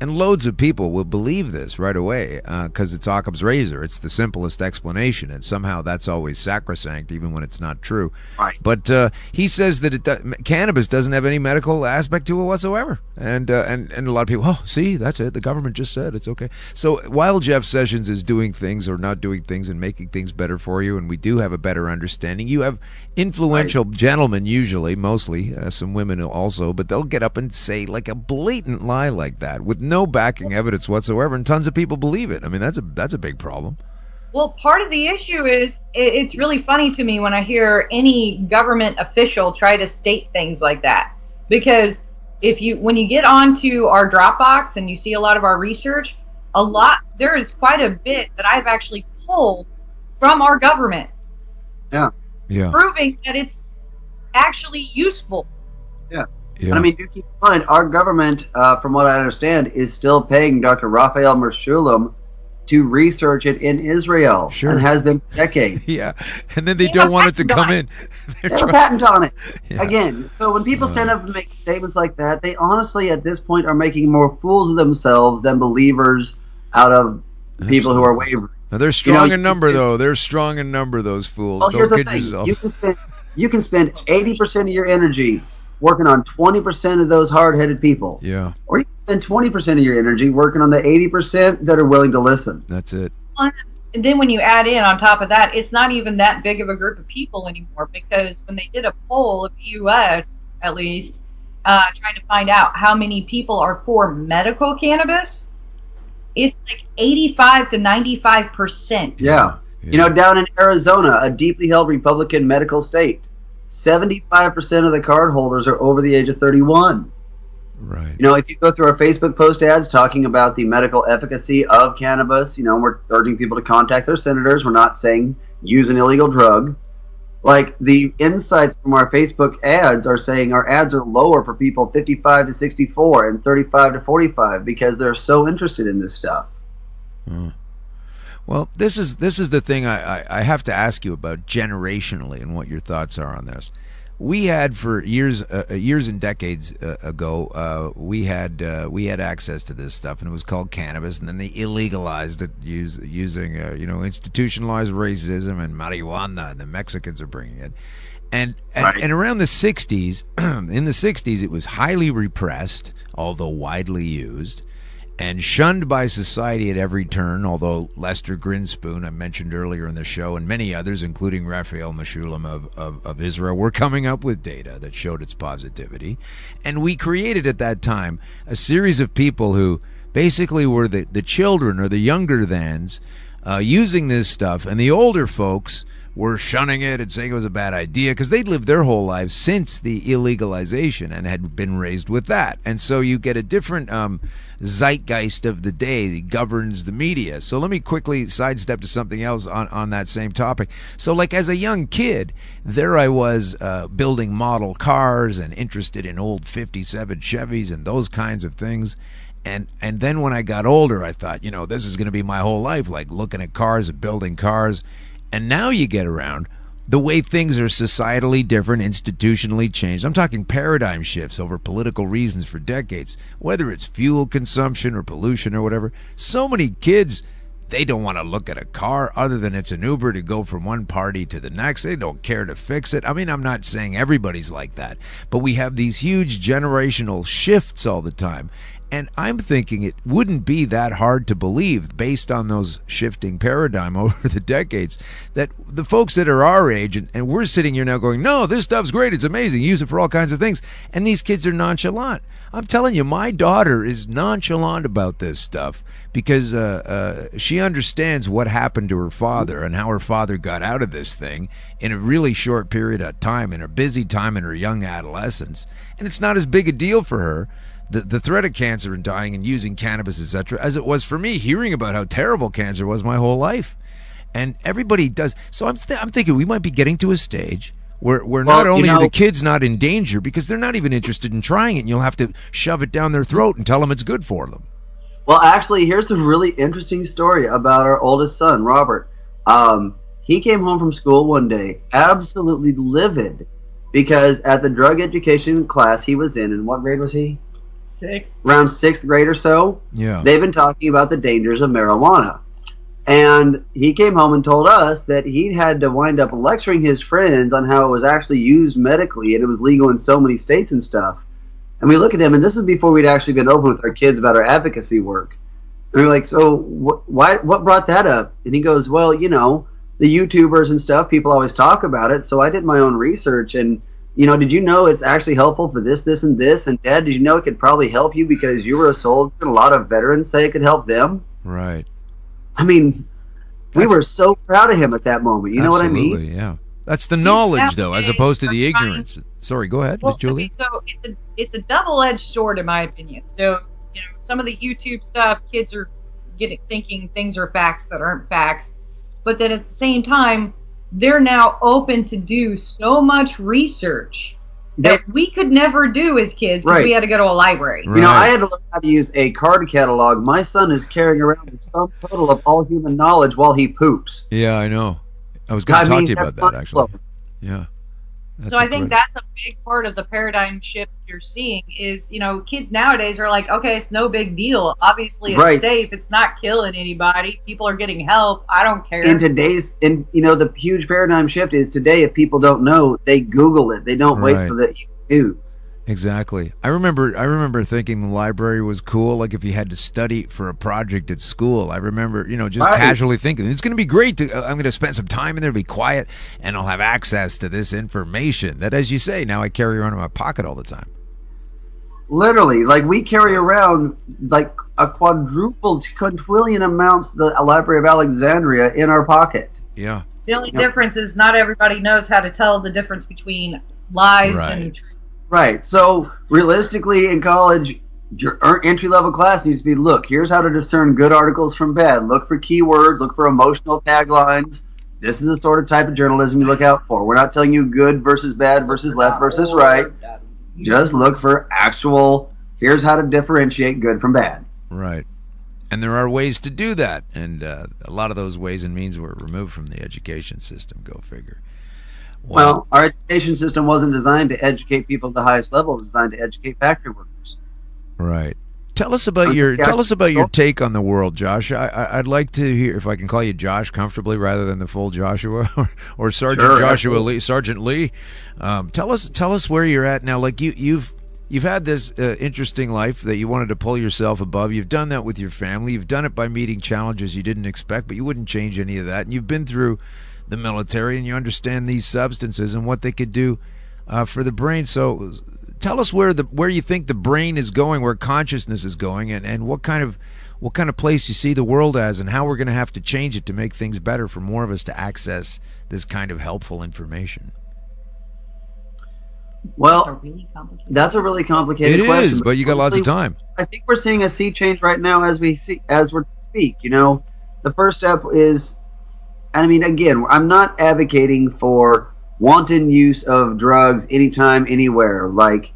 And loads of people will believe this right away because it's Occam's razor. It's the simplest explanation, and somehow that's always sacrosanct, even when it's not true. Right. But he says that cannabis doesn't have any medical aspect to it whatsoever, and a lot of people, see, that's it. The government just said it's okay. So while Jeff Sessions is doing things or not doing things and making things better for you, and we do have a better understanding, you have influential gentlemen, usually, mostly some women also, but they'll get up and say like a blatant lie like that with no backing evidence whatsoever, and tons of people believe it. I mean, that's a big problem. Well, part of the issue is it's really funny to me when I hear any government official try to state things like that, because when you get onto our Dropbox and you see a lot of our research, there is quite a bit that I've actually pulled from our government. Yeah. Proving that it's actually useful. Yeah. And I mean, do keep in mind, our government, from what I understand, is still paying Dr. Raphael Mechoulam to research it in Israel. Sure. And has been for decades. Yeah. And then they don't want it to come in. They have a patent on it. Yeah. Again, so when people stand up and make statements like that, they honestly, at this point, are making more fools of themselves than believers out of people who are wavering. Now, they're strong in number, though. They're strong in number, those fools. Well, don't kid thing. yourself. You can spend 80% of your energy working on 20% of those hard-headed people. Yeah. Or you can spend 20% of your energy working on the 80% that are willing to listen. That's it. And then when you add in on top of that, it's not even that big of a group of people anymore, because when they did a poll of the U.S., at least, trying to find out how many people are for medical cannabis, it's like 85 to 95%. Yeah. You know, down in Arizona, a deeply held Republican medical state, 75% of the card holders are over the age of 31. Right. You know, if you go through our Facebook post ads talking about the medical efficacy of cannabis, you know, we're urging people to contact their senators. We're not saying use an illegal drug. Like, the insights from our Facebook ads are saying our ads are lower for people 55 to 64 and 35 to 45 because they're so interested in this stuff. Well, this is the thing I have to ask you about generationally and what your thoughts are on this. We had for years and decades ago, we had access to this stuff, and it was called cannabis, and then they illegalized it using institutionalized racism and marijuana, and the Mexicans are bringing it, and around the 60s, in the 60s, it was highly repressed, although widely used, and shunned by society at every turn, although Lester Grinspoon, I mentioned earlier in the show, and many others, including Raphael Mechoulam of Israel, were coming up with data that showed its positivity. And we created at that time a series of people who basically were the children or the younger thans using this stuff, and the older folks were shunning it and saying it was a bad idea because they'd lived their whole lives since the illegalization and had been raised with that. And so you get a different zeitgeist of the day that governs the media. So let me quickly sidestep to something else on that same topic. So like as a young kid, there I was building model cars and interested in old 57 Chevys and those kinds of things. And then when I got older, I thought, this is going to be my whole life, like looking at cars and building cars. And now you get around the way things are societally different, institutionally changed. I'm talking paradigm shifts over political reasons for decades, whether it's fuel consumption or pollution or whatever. So many kids, they don't want to look at a car other than it's an Uber to go from one party to the next. They don't care to fix it. I mean, I'm not saying everybody's like that, but we have these huge generational shifts all the time. And I'm thinking it wouldn't be that hard to believe, based on those shifting paradigm over the decades, that the folks that are our age, and we're sitting here now going, no, this stuff's great, it's amazing, use it for all kinds of things. And these kids are nonchalant. I'm telling you, my daughter is nonchalant about this stuff because she understands what happened to her father and how her father got out of this thing in a really short period of time, in a busy time in her young adolescence. And it's not as big a deal for her, the threat of cancer and dying and using cannabis, etc., as it was for me hearing about how terrible cancer was my whole life. And everybody does. So I'm thinking we might be getting to a stage where not only are the kids not in danger because they're not even interested in trying it, and you'll have to shove it down their throat and tell them it's good for them. Well, actually, here's a really interesting story about our oldest son, Robert. He came home from school one day absolutely livid because at the drug education class he was in what grade was he? Around 6th grade or so. Yeah. They've been talking about the dangers of marijuana. And he came home and told us that he had to wind up lecturing his friends on how it was actually used medically and it was legal in so many states and stuff. And we look at him, and this is before we'd actually been open with our kids about our advocacy work. And we're like, so what brought that up? And he goes, well, the YouTubers and stuff, people always talk about it. So I did my own research, and did you know it's actually helpful for this, this, and this? And Dad, did you know it could probably help you because you were a soldier and a lot of veterans say it could help them? Right. I mean, we were so proud of him at that moment. You know what I mean? Absolutely, yeah. That's the knowledge, though, as opposed to the ignorance. Sorry, go ahead, Julie. So it's a double-edged sword, in my opinion. So, some of the YouTube stuff, kids are thinking things are facts that aren't facts. But then at the same time, they're now open to do so much research that we could never do as kids because we had to go to a library. Right. I had to learn how to use a card catalog. My son is carrying around the sum total of all human knowledge while he poops. Yeah, I know. I was going to talk to you about that, actually. Yeah. So I think that's a big part of the paradigm shift you're seeing is, kids nowadays are like, okay, it's no big deal. Obviously, it's safe. It's not killing anybody. People are getting help. I don't care. The huge paradigm shift is today, if people don't know, they Google it. They don't wait for the news. Exactly. I remember thinking the library was cool, like if you had to study for a project at school. I remember, just casually thinking, it's going to be great. I'm going to spend some time in there, be quiet, and I'll have access to this information that, as you say, now I carry around in my pocket all the time. Literally, like we carry around like a quadrillion amounts the Library of Alexandria in our pocket. Yeah. The only difference is not everybody knows how to tell the difference between lies and truth. Right. So realistically, in college, your entry-level class needs to be, look, here's how to discern good articles from bad. Look for keywords. Look for emotional taglines. This is the sort of type of journalism you look out for. We're not telling you good versus bad versus left versus right. Just look for actual, here's how to differentiate good from bad. Right. And there are ways to do that. And a lot of those ways and means were removed from the education system. Go figure. Well, our education system wasn't designed to educate people at the highest level. It was designed to educate factory workers. Right. Tell us about your take on the world, Josh. I'd like to hear, if I can call you Josh comfortably rather than the full Joshua or Sergeant Joshua Lee, Sergeant Lee. Tell us where you're at now. Like you've had this interesting life that you wanted to pull yourself above. You've done that with your family. You've done it by meeting challenges you didn't expect, but you wouldn't change any of that. And you've been through the military, and you understand these substances and what they could do for the brain. So tell us where you think the brain is going, where consciousness is going, and what kind of what kind of place you see the world as and how we're going to have to change it to make things better for more of us to access this kind of helpful information. Well, that's a really complicated question. It is, but you got lots of time. I think we're seeing a sea change right now as we speak. You know, the first step is, and I mean, again, I'm not advocating for wanton use of drugs anytime, anywhere. Like,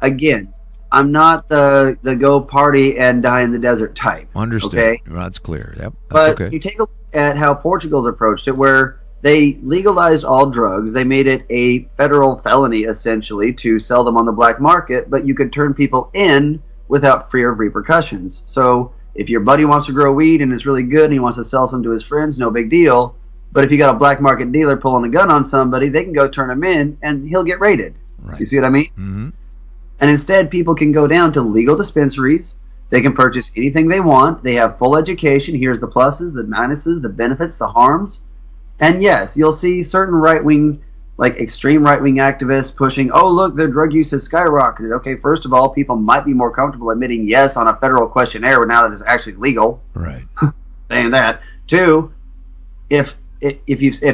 again, I'm not the go party and die in the desert type. Understood. Okay? Well, that's clear. Yep. That's but you take a look at how Portugal's approached it, where they legalized all drugs. They made it a federal felony, essentially, to sell them on the black market, but you could turn people in without fear of repercussions. So if your buddy wants to grow weed and it's really good and he wants to sell some to his friends, no big deal. But if you got a black market dealer pulling a gun on somebody, they can go turn him in and he'll get raided. Right. You see what I mean? Mm-hmm. And instead, people can go down to legal dispensaries. They can purchase anything they want. They have full education. Here's the pluses, the minuses, the benefits, the harms. And yes, you'll see certain right-wing, like extreme right-wing activists pushing, oh, look, their drug use has skyrocketed. Okay, first of all, people might be more comfortable admitting yes on a federal questionnaire now that it's actually legal. Right. Saying that. Two, if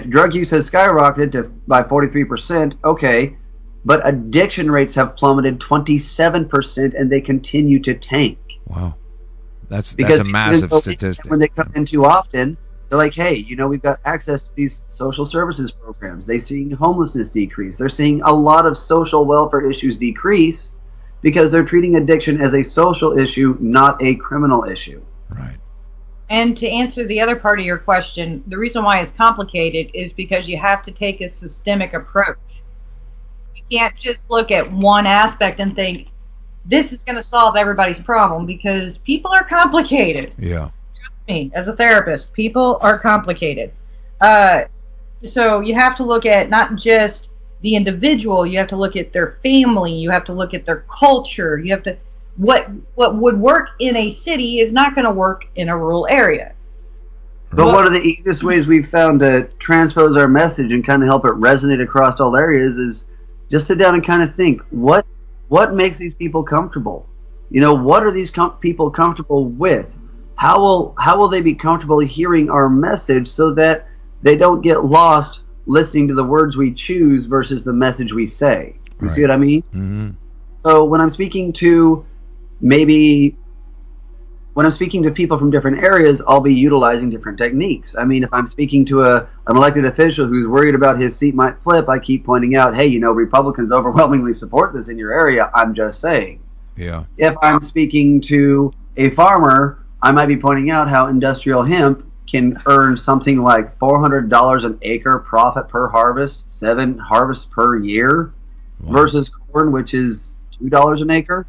drug use has skyrocketed by 43%, okay, but addiction rates have plummeted 27% and they continue to tank. Wow. That's a massive statistic. When they come in too often, they're like, hey, you know, we've got access to these social services programs. They're seeing homelessness decrease. They're seeing a lot of social welfare issues decrease because they're treating addiction as a social issue, not a criminal issue. Right. And to answer the other part of your question, the reason why it's complicated is because you have to take a systemic approach. You can't just look at one aspect and think, this is going to solve everybody's problem, because people are complicated. Yeah. Me as a therapist, people are complicated, so you have to look at not just the individual, you have to look at their family, you have to look at their culture, you have to what would work in a city is not going to work in a rural area. But one of the easiest ways we've found to transpose our message and kind of help it resonate across all areas is just sit down and kind of think, what makes these people comfortable? You know, what are these people comfortable with? How will they be comfortable hearing our message so that they don't get lost listening to the words we choose versus the message we say? You see what I mean? Mm-hmm. So when I'm speaking to people from different areas, I'll be utilizing different techniques. I mean, if I'm speaking to an elected official who's worried about his seat might flip, I keep pointing out, hey, you know, Republicans overwhelmingly support this in your area. I'm just saying. Yeah. If I'm speaking to a farmer, I might be pointing out how industrial hemp can earn something like $400 an acre profit per harvest, 7 harvests per year, versus corn, which is $2 an acre.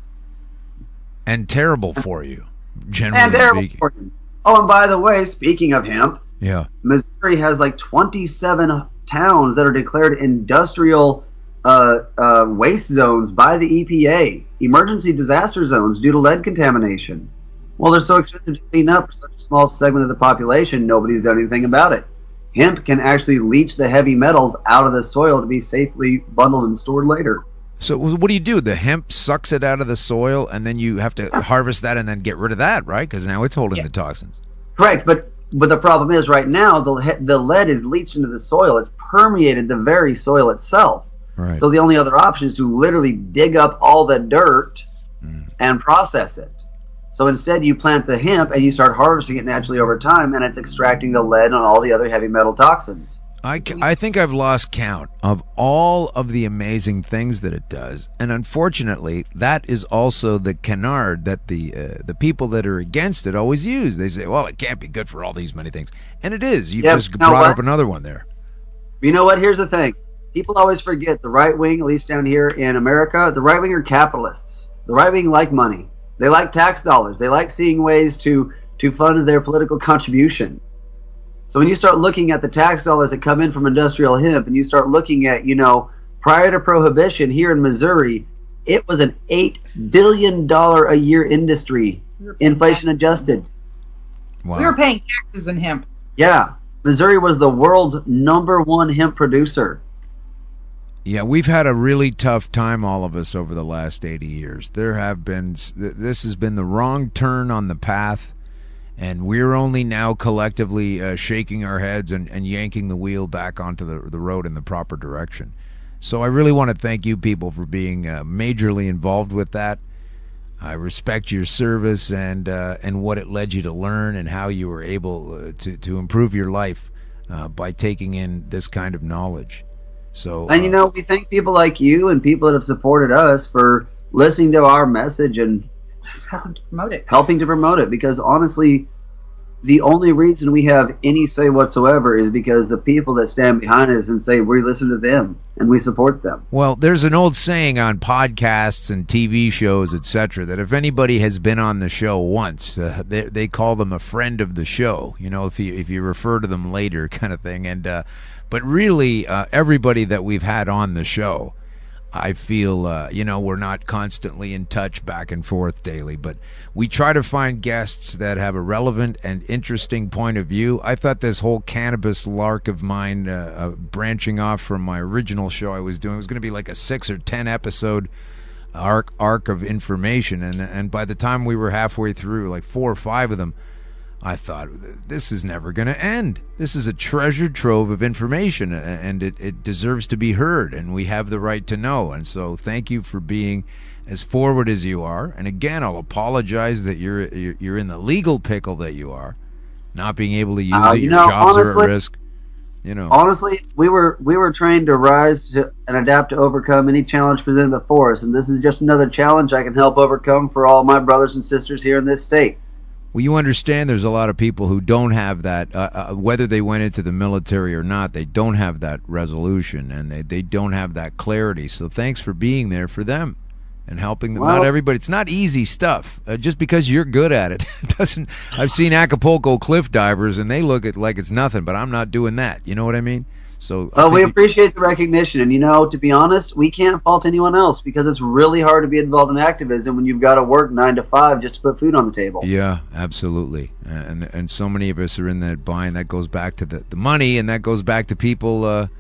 And terrible for you, generally speaking. Oh, and by the way, speaking of hemp, yeah, Missouri has like 27 towns that are declared industrial waste zones by the EPA, emergency disaster zones due to lead contamination. Well, they're so expensive to clean up for such a small segment of the population, nobody's done anything about it. Hemp can actually leach the heavy metals out of the soil to be safely bundled and stored later. So what do? The hemp sucks it out of the soil, and then you have to harvest that and then get rid of that, right? Because now it's holding the toxins. Correct, but the problem is right now the lead is leached into the soil. It's permeated the very soil itself. Right. So the only other option is to literally dig up all the dirt and process it. So instead you plant the hemp and you start harvesting it naturally over time, and it's extracting the lead and all the other heavy metal toxins. I think I've lost count of all of the amazing things that it does, and unfortunately, that is also the canard that the people that are against it always use. They say, "Well, it can't be good for all these many things," and it is. You just brought up another one there. You know what? Here's the thing: people always forget the right wing, at least down here in America. The right wing are capitalists. The right wing like money. They like tax dollars. They like seeing ways to fund their political contributions. So when you start looking at the tax dollars that come in from industrial hemp, and you start looking at, prior to Prohibition here in Missouri, it was an $8 billion a year industry, inflation adjusted. Wow. We were paying taxes in hemp. Yeah. Missouri was the world's #1 hemp producer. Yeah, we've had a really tough time, all of us, over the last 80 years. This has been the wrong turn on the path And we're only now collectively shaking our heads and yanking the wheel back onto the road in the proper direction. So I really want to thank you people for being majorly involved with that. I respect your service and what it led you to learn and how you were able to improve your life by taking in this kind of knowledge. So, and we thank people like you and people that have supported us for listening to our message and helping to promote it, because honestly, the only reason we have any say whatsoever is because the people that stand behind us and say we listen to them and we support them. Well, there's an old saying on podcasts and TV shows, etc., that if anybody has been on the show once, they call them a friend of the show. If you refer to them later, kind of thing. And but really, everybody that we've had on the show, I feel, we're not constantly in touch back and forth daily, but we try to find guests that have a relevant and interesting point of view. I thought this whole cannabis lark of mine, branching off from my original show I was doing, was going to be like a 6 or 10 episode arc of information. And by the time we were halfway through, like 4 or 5 of them, I thought, this is never going to end. This is a treasure trove of information, and it deserves to be heard, and we have the right to know. And so thank you for being as forward as you are. And again, I'll apologize that you're in the legal pickle that you are, not being able to use it. Your jobs are at risk. Honestly, we were trained to rise to and adapt to overcome any challenge presented before us, and this is just another challenge I can help overcome for all my brothers and sisters here in this state. Well, you understand there's a lot of people who don't have that, whether they went into the military or not, they don't have that resolution, and they don't have that clarity. So thanks for being there for them and helping them. Not everybody. It's not easy stuff. Just because you're good at it doesn't. I've seen Acapulco cliff divers, and they look at like it's nothing, but I'm not doing that. You know what I mean? So we appreciate the recognition, and to be honest, we can't fault anyone else, because it's really hard to be involved in activism when you've got to work 9 to 5 just to put food on the table. Yeah, absolutely, and so many of us are in that bind. That goes back to the money, and that goes back to people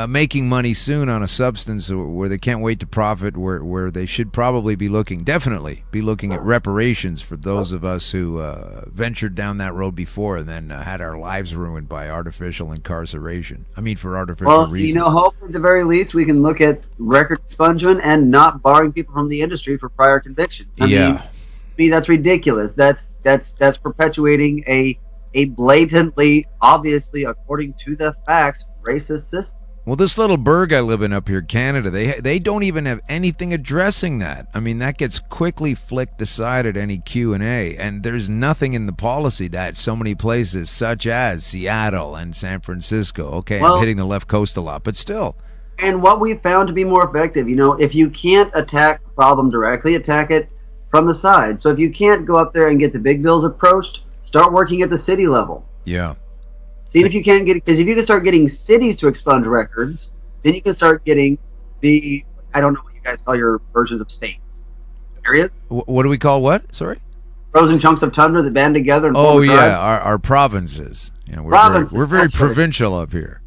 making money soon on a substance where they can't wait to profit, where they should probably definitely be looking at reparations for those of us who ventured down that road before and then had our lives ruined by artificial incarceration. I mean, for artificial reasons. Hopefully at the very least we can look at record expungement and not barring people from the industry for prior convictions. I mean, to me, that's ridiculous. That's perpetuating a blatantly, obviously, according to the facts, racist system. Well, this little burg I live in up here, Canada, they don't even have anything addressing that. I mean, that gets quickly flicked aside at any Q&A, and there's nothing in the policy that so many places, such as Seattle and San Francisco. Okay, I'm hitting the left coast a lot, but still. And what we found to be more effective, if you can't attack the problem directly, attack it from the side. So if you can't go up there and get the big bills approached, start working at the city level. Yeah. See if you can't get, because if you can start getting cities to expunge records, then you can start getting I don't know what you guys call your versions of states. Areas? What do we call what? Sorry? Frozen chunks of tundra that band together and form a tribe. Our provinces. We're very provincial up here.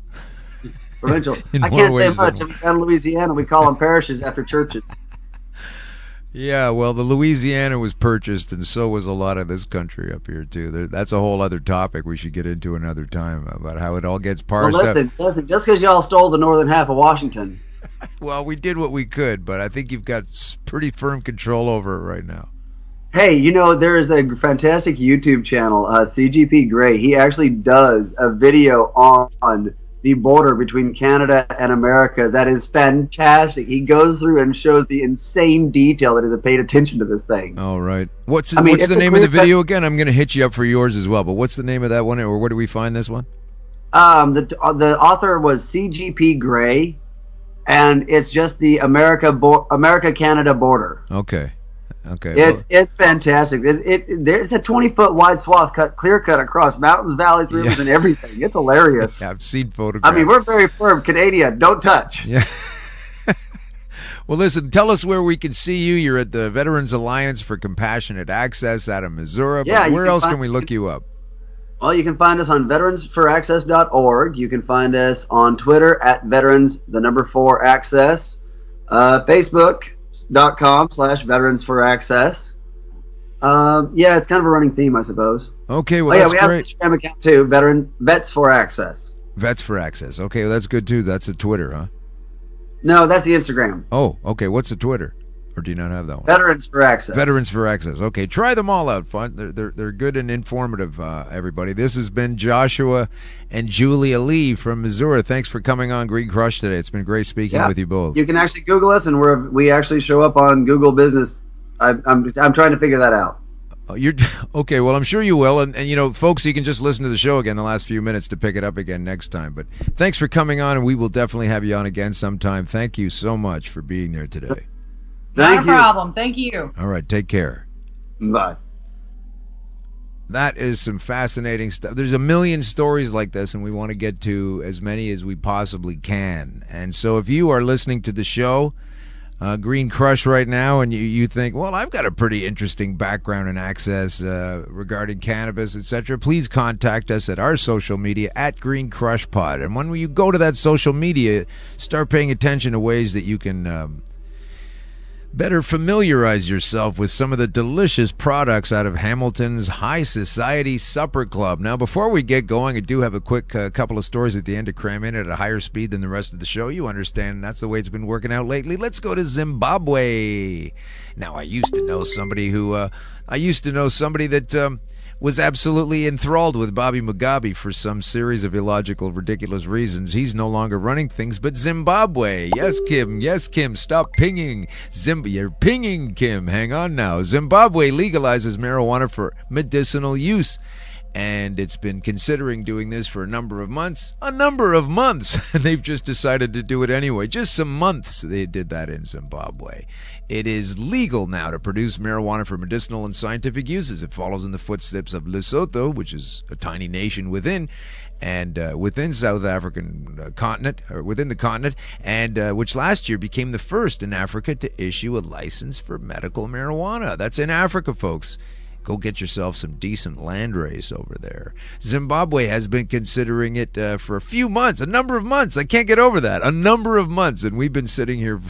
Provincial. I can't say much. I mean, down in Louisiana, we call them parishes after churches. Yeah, well, the Louisiana was purchased, and so was a lot of this country up here, too. That's a whole other topic we should get into another time, about how it all gets parsed up. Listen, just because y'all stole the northern half of Washington. Well, we did what we could, but I think you've got pretty firm control over it right now. Hey, there is a fantastic YouTube channel, CGP Gray. He actually does a video on the border between Canada and America that is fantastic. He goes through and shows the insane detail that has paid attention to this thing. All right. What's the name of the video again? I'm going to hit you up for yours as well, but what's the name of that one, or where do we find this one? The author was CGP Gray, and it's just the America-Canada border. Okay. It's fantastic. There's a 20-foot wide swath clear cut across mountains, valleys, rivers, and everything. It's hilarious. Yeah, I've seen photographs. I mean, we're very firm. Canadian, don't touch. Yeah. Well, listen, tell us where we can see you. You're at the Veterans Alliance for Compassionate Access out of Missouri. Yeah, but where else can we look you up? Well, you can find us on veteransforaccess.org. You can find us on Twitter at veterans4access. Facebook.com/veteransforaccess. Yeah, it's kind of a running theme, I suppose. Okay, well, that's we great. have an Instagram account too, Vets for Access. Vets for Access. Okay, well, that's good too. That's a Twitter, huh? No, that's the Instagram. Oh, okay. What's the Twitter? Or do you not have that one? Veterans for Access. Veterans for Access. Okay, try them all out. Fun. They're good and informative. Everybody. This has been Joshua and Julia Lee from Missouri. Thanks for coming on Green Crush today. It's been great speaking with you both. You can actually Google us, and we actually show up on Google Business. I'm trying to figure that out. You're okay. Well, I'm sure you will, and you know, folks, you can just listen to the show again the last few minutes to pick it up again next time. But thanks for coming on, and we will definitely have you on again sometime. Thank you so much for being there today. Not a problem. Thank you. All right, take care. Bye. That is some fascinating stuff. There's a million stories like this, and we want to get to as many as we possibly can. And so if you are listening to the show, Green Crush right now, and you think, well, I've got a pretty interesting background and access regarding cannabis, etc., please contact us at our social media at Green Crush Pod. And when you go to that social media, start paying attention to ways that you can better familiarize yourself with some of the delicious products out of Hamilton's High Society Supper Club. Now, before we get going, I do have a quick couple of stories at the end to cram in at a higher speed than the rest of the show. You understand that's the way it's been working out lately. Let's go to Zimbabwe. Now, I used to know somebody that was absolutely enthralled with Bobby Mugabe for some series of illogical, ridiculous reasons. He's no longer running things, but Zimbabwe. Yes, Kim, stop pinging. You're pinging, Kim. Hang on now. Zimbabwe legalizes marijuana for medicinal use. And it's been considering doing this for a number of months. And they've just decided to do it anyway. Just some months they did that in Zimbabwe. It is legal now to produce marijuana for medicinal and scientific uses. It follows in the footsteps of Lesotho, which is a tiny nation within South African continent, or within the continent, and which last year became the first in Africa to issue a license for medical marijuana. That's in Africa, folks. Go get yourself some decent landrace over there. Zimbabwe has been considering it for a number of months. I can't get over that. A number of months. And we've been sitting here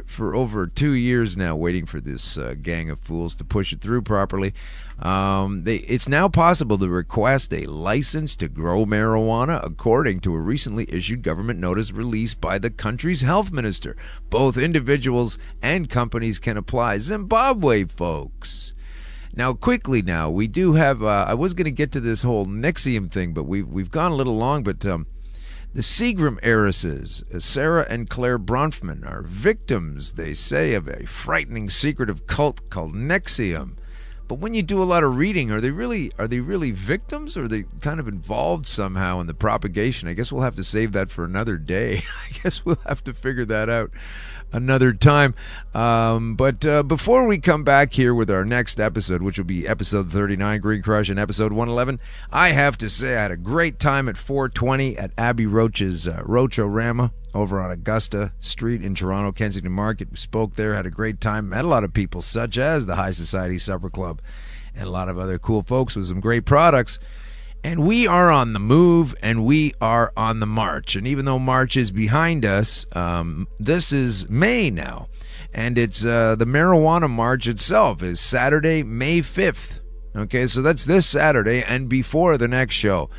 for over 2 years now waiting for this gang of fools to push it through properly. It's now possible to request a license to grow marijuana according to a recently issued government notice released by the country's health minister. Both individuals and companies can apply. Zimbabwe, folks. Now, quickly now, we do have, I was going to get to this whole Nexium thing, but we've gone a little long, but the Seagram heiresses, Sarah and Claire Bronfman, are victims, they say, of a frightening secretive cult called Nexium. But when you do a lot of reading, are they really victims, or are they kind of involved somehow in the propagation? I guess we'll have to save that for another day. I guess we'll have to figure that out another time. But before we come back here with our next episode, which will be episode 39, Green Crush, and episode 111, I have to say I had a great time at 420 at Abby Roach's Roach-O-Rama over on Augusta Street in Toronto, Kensington Market. We spoke there, had a great time, met a lot of people such as the High Society Supper Club and a lot of other cool folks with some great products. And we are on the move, and we are on the march. And even though March is behind us, this is May now. And it's the Marijuana March itself is Saturday, May 5th. Okay, so that's this Saturday and before the next show.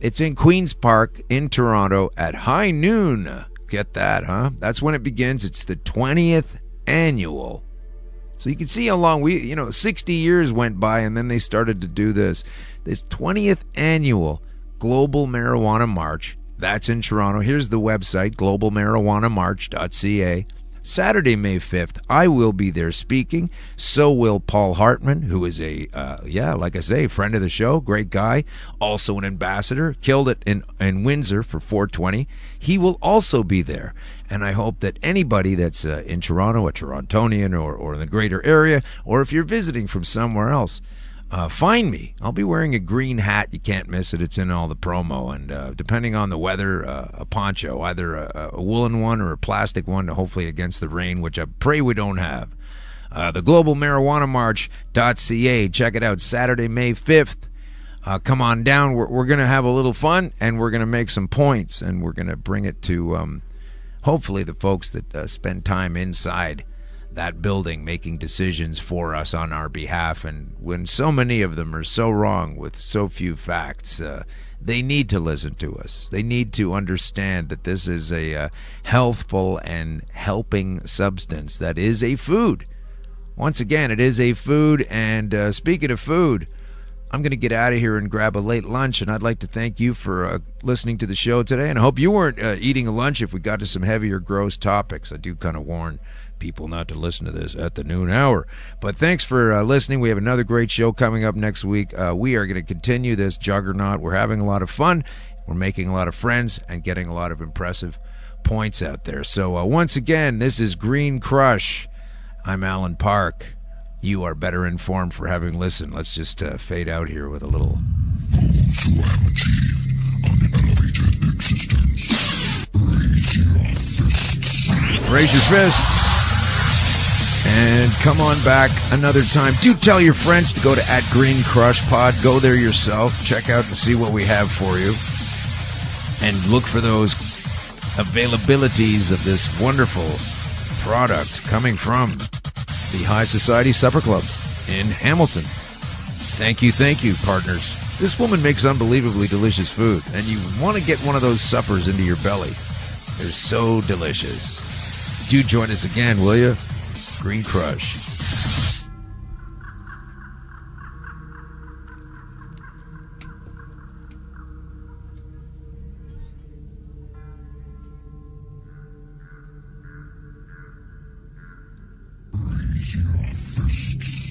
It's in Queen's Park in Toronto at high noon. Get that, huh? That's when it begins. It's the 20th annual. So you can see how long 60 years went by, and then they started to do this 20th annual Global Marijuana March. That's in Toronto. Here's the website, globalmarijuanamarch.ca. Saturday, May 5th, I will be there speaking. So will Paul Hartman, who is like I say, friend of the show, great guy, also an ambassador, killed it in Windsor for 420. He will also be there. And I hope that anybody that's in Toronto, a Torontonian, or in the greater area, or if you're visiting from somewhere else, find me. I'll be wearing a green hat. You can't miss it. It's in all the promo. And depending on the weather, a poncho, either a woolen one or a plastic one, hopefully against the rain, which I pray we don't have. The globalmarijuanamarch.ca. Check it out. Saturday, May 5th. Come on down. We're going to have a little fun, and we're going to make some points, and we're going to bring it to hopefully the folks that spend time inside that building making decisions for us on our behalf. And when so many of them are so wrong with so few facts, they need to listen to us. They need to understand that this is a healthful and helping substance that is a food. Once again, it is a food. And speaking of food, I'm going to get out of here and grab a late lunch, and I'd like to thank you for listening to the show today. And I hope you weren't eating a lunch if we got to some heavier, gross topics. I do kind of warn people not to listen to this at the noon hour. But thanks for listening. We have another great show coming up next week. We are going to continue this juggernaut. We're having a lot of fun. We're making a lot of friends and getting a lot of impressive points out there. So once again, this is Green Crush. I'm Alan Park. You are better informed for having listened. Let's just fade out here with a little. Those who have achieved an elevated existence, raise your fists. Raise your fists. And come on back another time. Do tell your friends to go to @GreenCrushPod. Go there yourself. Check out and see what we have for you. And look for those availabilities of this wonderful product coming from the High Society Supper Club in Hamilton. Thank you, partners. This woman makes unbelievably delicious food, and you want to get one of those suppers into your belly. They're so delicious. Do join us again, will you? Green Crush. Raise your fist.